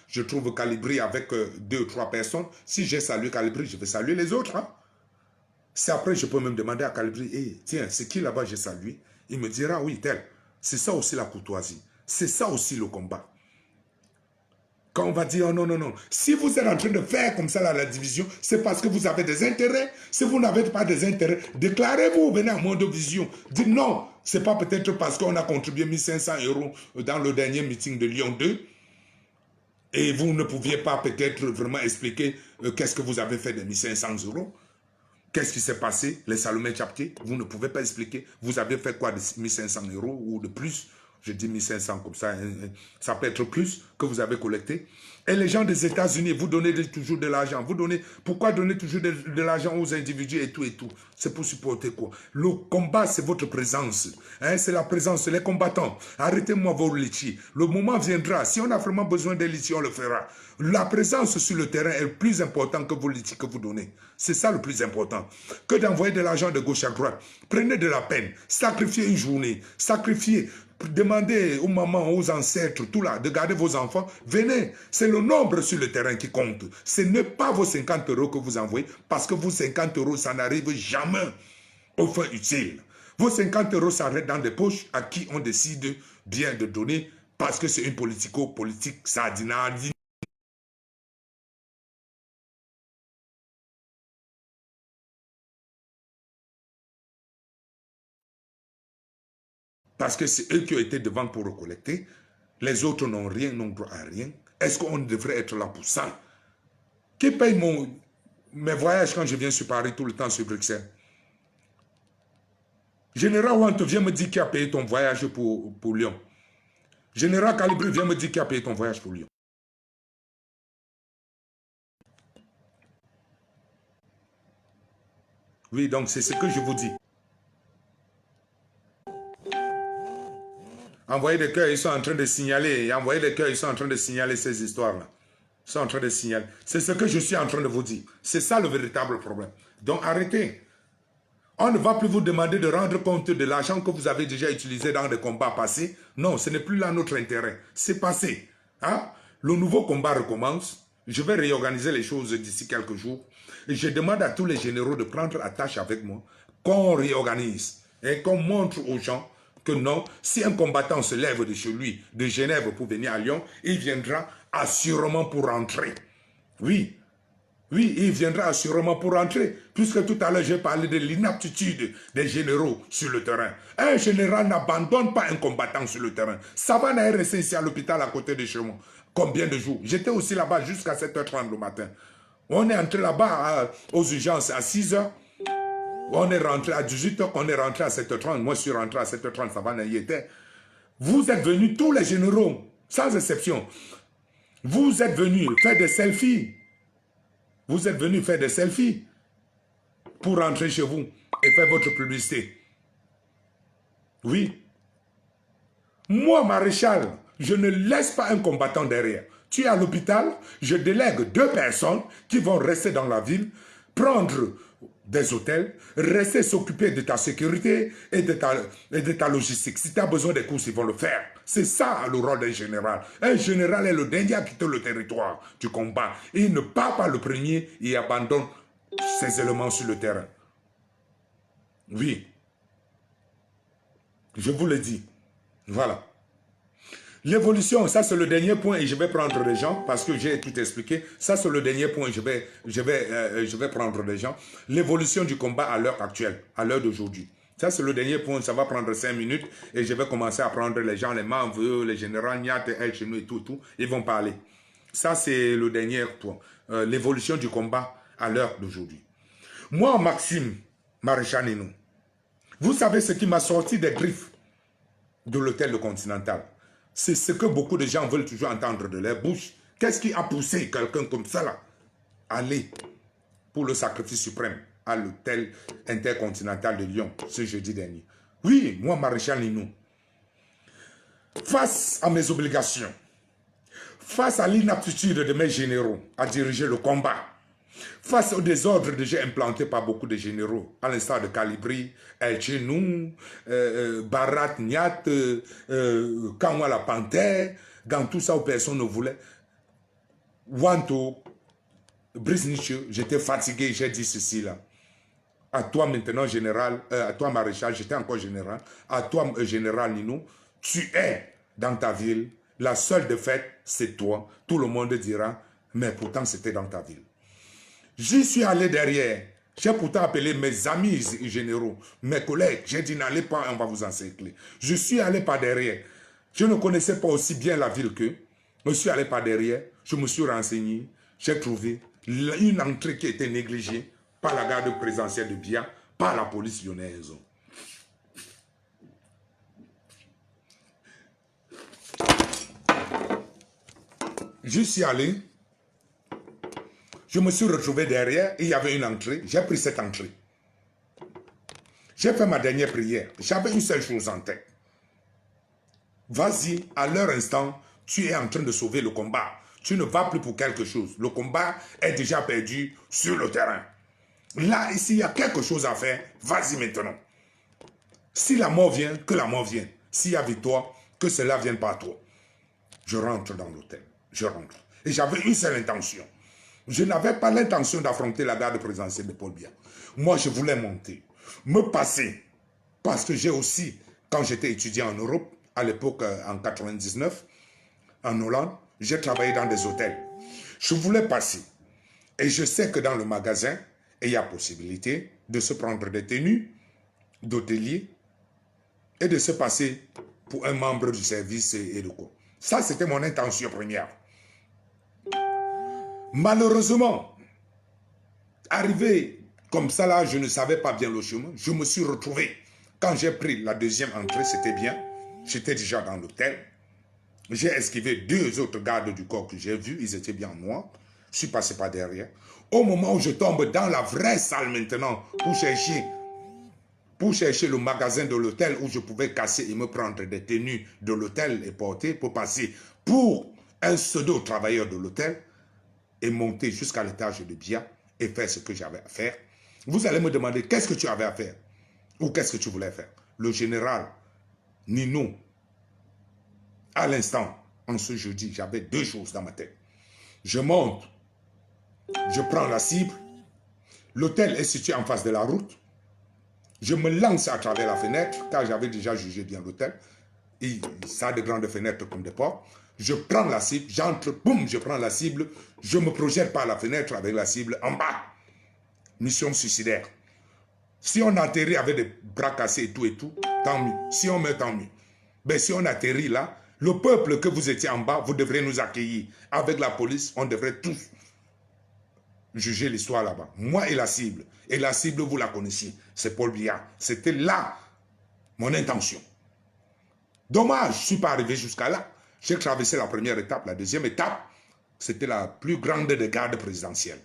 je trouve Calibri avec 2 ou 3 personnes. Si j'ai salué Calibri, je vais saluer les autres. Hein? C'est après, je peux même demander à Calibri, hey, tiens, c'est qui là-bas j'ai salué? Il me dira, oui, tel. C'est ça aussi la courtoisie. C'est ça aussi le combat. Quand on va dire, oh, non, non, non. Si vous êtes en train de faire comme ça là, la division, c'est parce que vous avez des intérêts. Si vous n'avez pas des intérêts, déclarez-vous, venez à Monde Vision. Dites non, c'est pas peut-être parce qu'on a contribué 1500 € dans le dernier meeting de Lyon 2 et vous ne pouviez pas peut-être vraiment expliquer qu'est-ce que vous avez fait de 1500 €. Qu'est-ce qui s'est passé, les Salomé Chaptier? Vous ne pouvez pas expliquer. Vous avez fait quoi de 1500 € ou de plus? Je dis 1500 comme ça, ça peut être plus que vous avez collecté. Et les gens des États-Unis, vous donnez toujours de l'argent. Vous donnez, pourquoi donner toujours de l'argent aux individus et tout et tout? C'est pour supporter quoi? Le combat, c'est votre présence. Hein, c'est la présence, les combattants. Arrêtez-moi vos litchis. Le moment viendra. Si on a vraiment besoin des litchis, on le fera. La présence sur le terrain est plus importante que vos litchis que vous donnez. C'est ça le plus important. Que d'envoyer de l'argent de gauche à droite. Prenez de la peine. Sacrifiez une journée. Sacrifiez. Demandez aux mamans, aux ancêtres, tout là, de garder vos enfants. Venez, c'est le nombre sur le terrain qui compte. Ce n'est pas vos 50 € que vous envoyez, parce que vos 50 €, ça n'arrive jamais aux fins utiles. Vos 50 € s'arrêtent dans des poches à qui on décide bien de donner, parce que c'est une politico-politique sardinale. Parce que c'est eux qui ont été devant pour recollecter. Les autres n'ont rien, n'ont droit à rien. Est-ce qu'on devrait être là pour ça? Qui paye mes voyages quand je viens sur Paris tout le temps sur Bruxelles? Général Wante vient me dire qui a payé ton voyage pour Lyon. Général Calibri vient me dire qui a payé ton voyage pour Lyon. Oui, donc c'est ce que je vous dis. Envoyez des cœurs, ils sont en train de signaler. Envoyez des cœurs, ils sont en train de signaler ces histoires-là. Ils sont en train de signaler. C'est ce que je suis en train de vous dire. C'est ça le véritable problème. Donc arrêtez. On ne va plus vous demander de rendre compte de l'argent que vous avez déjà utilisé dans des combats passés. Non, ce n'est plus là notre intérêt. C'est passé. Hein? Le nouveau combat recommence. Je vais réorganiser les choses d'ici quelques jours. Et je demande à tous les généraux de prendre attache avec moi, qu'on réorganise et qu'on montre aux gens que non, si un combattant se lève de chez lui, de Genève pour venir à Lyon, il viendra assurément pour rentrer. Oui, oui, il viendra assurément pour rentrer, puisque tout à l'heure j'ai parlé de l'inaptitude des généraux sur le terrain. Un général n'abandonne pas un combattant sur le terrain. Savane est resté ici à l'hôpital à côté de chez moi. Combien de jours? J'étais aussi là-bas jusqu'à 7h30 le matin. On est entré là-bas aux urgences à 6h. On est rentré à 18h, on est rentré à 7h30. Moi, je suis rentré à 7h30, Savane y était. Vous êtes venus, tous les généraux, sans exception. Vous êtes venus faire des selfies. Vous êtes venus faire des selfies pour rentrer chez vous et faire votre publicité. Oui. Moi, maréchal, je ne laisse pas un combattant derrière. Tu es à l'hôpital, je délègue 2 personnes qui vont rester dans la ville, prendre des hôtels, rester s'occuper de ta sécurité et de ta logistique. Si tu as besoin des courses, ils vont le faire. C'est ça le rôle d'un général. Un général est le dernier à quitter le territoire du combat. Il ne part pas le premier, il abandonne ses éléments sur le terrain. Oui. Je vous le dis. Voilà. L'évolution, ça c'est le dernier point et je vais prendre les gens parce que j'ai tout expliqué. Ça c'est le dernier point, je vais prendre les gens. L'évolution du combat à l'heure actuelle, à l'heure d'aujourd'hui. Ça, c'est le dernier point. Ça va prendre 5 minutes et je vais commencer à prendre les gens, les membres, les généraux, Niat, El Chenou et tout. Ils vont parler. Ça, c'est le dernier point. L'évolution du combat à l'heure d'aujourd'hui. Moi, Maxime Maréchal Ninou, vous savez ce qui m'a sorti des griffes de l'hôtel Le Continental. C'est ce que beaucoup de gens veulent toujours entendre de leur bouche. Qu'est-ce qui a poussé quelqu'un comme ça là à aller pour le sacrifice suprême à l'hôtel intercontinental de Lyon ce jeudi dernier? Oui, moi, Maréchal Ninou, face à mes obligations, face à l'inaptitude de mes généraux à diriger le combat, face aux désordres déjà implantés par beaucoup de généraux, à l'instar de Calibri, El Chenou, Barat Niat, Kanwa la Panthère, dans tout ça où personne ne voulait, Wanto, Brice Nietzsche, j'étais fatigué, j'ai dit ceci là. À toi maintenant, général, à toi maréchal, j'étais encore général, à toi général Ninou, tu es dans ta ville, la seule défaite, c'est toi. Tout le monde dira, mais pourtant c'était dans ta ville. J'y suis allé derrière. J'ai pourtant appelé mes amis généraux, mes collègues. J'ai dit, n'allez pas, on va vous encercler. Je suis allé par derrière. Je ne connaissais pas aussi bien la ville qu'eux. Je suis allé par derrière. Je me suis renseigné. J'ai trouvé une entrée qui était négligée par la garde présidentielle de Bia, par la police lyonnaise. Je suis allé. Je me suis retrouvé derrière et il y avait une entrée. J'ai pris cette entrée. J'ai fait ma dernière prière. J'avais une seule chose en tête. Vas-y, à leur instant, tu es en train de sauver le combat. Tu ne vas plus pour quelque chose. Le combat est déjà perdu sur le terrain. Là, ici, il y a quelque chose à faire. Vas-y maintenant. Si la mort vient, que la mort vienne. S'il y a victoire, que cela vienne par toi. Je rentre dans l'hôtel. Je rentre. Et j'avais une seule intention. Je n'avais pas l'intention d'affronter la garde présidentielle de Paul Biya. Moi, je voulais monter, me passer. Parce que j'ai aussi, quand j'étais étudiant en Europe, à l'époque, en 99, en Hollande, j'ai travaillé dans des hôtels. Je voulais passer. Et je sais que dans le magasin, il y a possibilité de se prendre des tenues d'hôtelier et de se passer pour un membre du service et de quoi. Ça, c'était mon intention première. Malheureusement, arrivé comme ça là, je ne savais pas bien le chemin. Je me suis retrouvé. Quand j'ai pris la deuxième entrée, c'était bien. J'étais déjà dans l'hôtel. J'ai esquivé 2 autres gardes du corps que j'ai vus. Ils étaient bien noirs. Je suis passé par derrière. Au moment où je tombe dans la vraie salle maintenant pour chercher le magasin de l'hôtel où je pouvais casser et me prendre des tenues de l'hôtel et porter pour passer pour un pseudo-travailleur de l'hôtel, et monter jusqu'à l'étage de Bia et faire ce que j'avais à faire. Vous allez me demander qu'est-ce que tu avais à faire ou qu'est-ce que tu voulais faire. Le général Ninou, à l'instant, en ce jeudi, j'avais 2 choses dans ma tête. Je monte, je prends la cible, l'hôtel est situé en face de la route, je me lance à travers la fenêtre, car j'avais déjà jugé bien l'hôtel, et ça a de grandes fenêtres comme des portes. Je prends la cible, j'entre, boum, je prends la cible, je me projette par la fenêtre avec la cible en bas. Mission suicidaire. Si on atterrit avec des bras cassés et tout, tant mieux. Si on meurt, tant mieux. Mais si on atterrit là, le peuple que vous étiez en bas, vous devrez nous accueillir. Avec la police, on devrait tous juger l'histoire là-bas. Moi et la cible. Et la cible, vous la connaissiez. C'est Paul Biya. C'était là mon intention. Dommage, je ne suis pas arrivé jusqu'à là. J'ai traversé la première étape. La deuxième étape, c'était la plus grande des gardes présidentielles.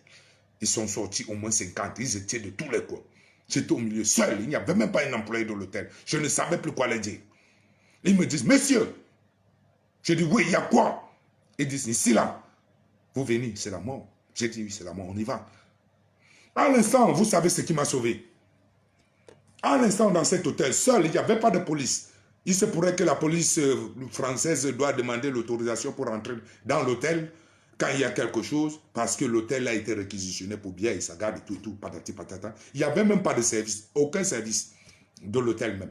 Ils sont sortis au moins 50. Ils étaient de tous les coins. J'étais au milieu seul. Il n'y avait même pas un employé de l'hôtel. Je ne savais plus quoi leur dire. Ils me disent, monsieur. Je dis, oui, il y a quoi? Ils disent, ici là, vous venez, c'est la mort. J'ai dit, oui, c'est la mort, on y va. À l'instant, vous savez ce qui m'a sauvé. À l'instant, dans cet hôtel, seul, il n'y avait pas de police. Il se pourrait que la police française doit demander l'autorisation pour entrer dans l'hôtel quand il y a quelque chose, parce que l'hôtel a été réquisitionné pour bien et ça garde et tout, patati patata. Il n'y avait même pas de service, aucun service de l'hôtel même.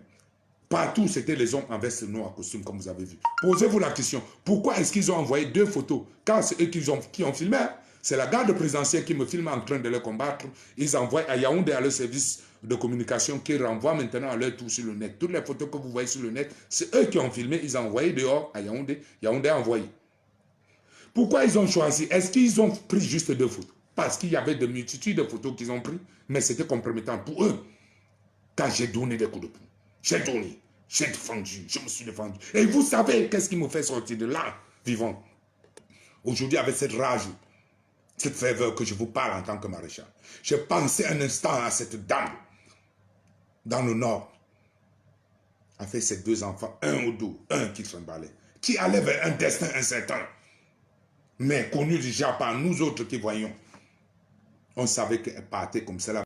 Partout, c'était les hommes en veste noire, costume, comme vous avez vu. Posez-vous la question, pourquoi est-ce qu'ils ont envoyé 2 photos? Quand c'est eux qui ont filmé, c'est la garde présidentielle qui me filme en train de les combattre. Ils envoient à Yaoundé à leur service de communication qui renvoient maintenant à leur tour sur le net. Toutes les photos que vous voyez sur le net, c'est eux qui ont filmé, ils ont envoyé dehors à Yaoundé. Yaoundé a envoyé. Pourquoi ils ont choisi? Est-ce qu'ils ont pris juste 2 photos? Parce qu'il y avait de multitudes de photos qu'ils ont prises, mais c'était compromettant pour eux. Quand j'ai donné des coups de poing, j'ai donné, j'ai défendu, je me suis défendu. Et vous savez qu'est-ce qui me fait sortir de là, vivant? Aujourd'hui, avec cette rage, cette ferveur que je vous parle en tant que maréchal, j'ai pensé un instant à cette dame dans le nord, avec ses 2 enfants, un au dos, un qui s'emballait, qui allait vers un destin incertain, mais connu déjà par nous autres qui voyons. On savait qu'elle partait comme cela.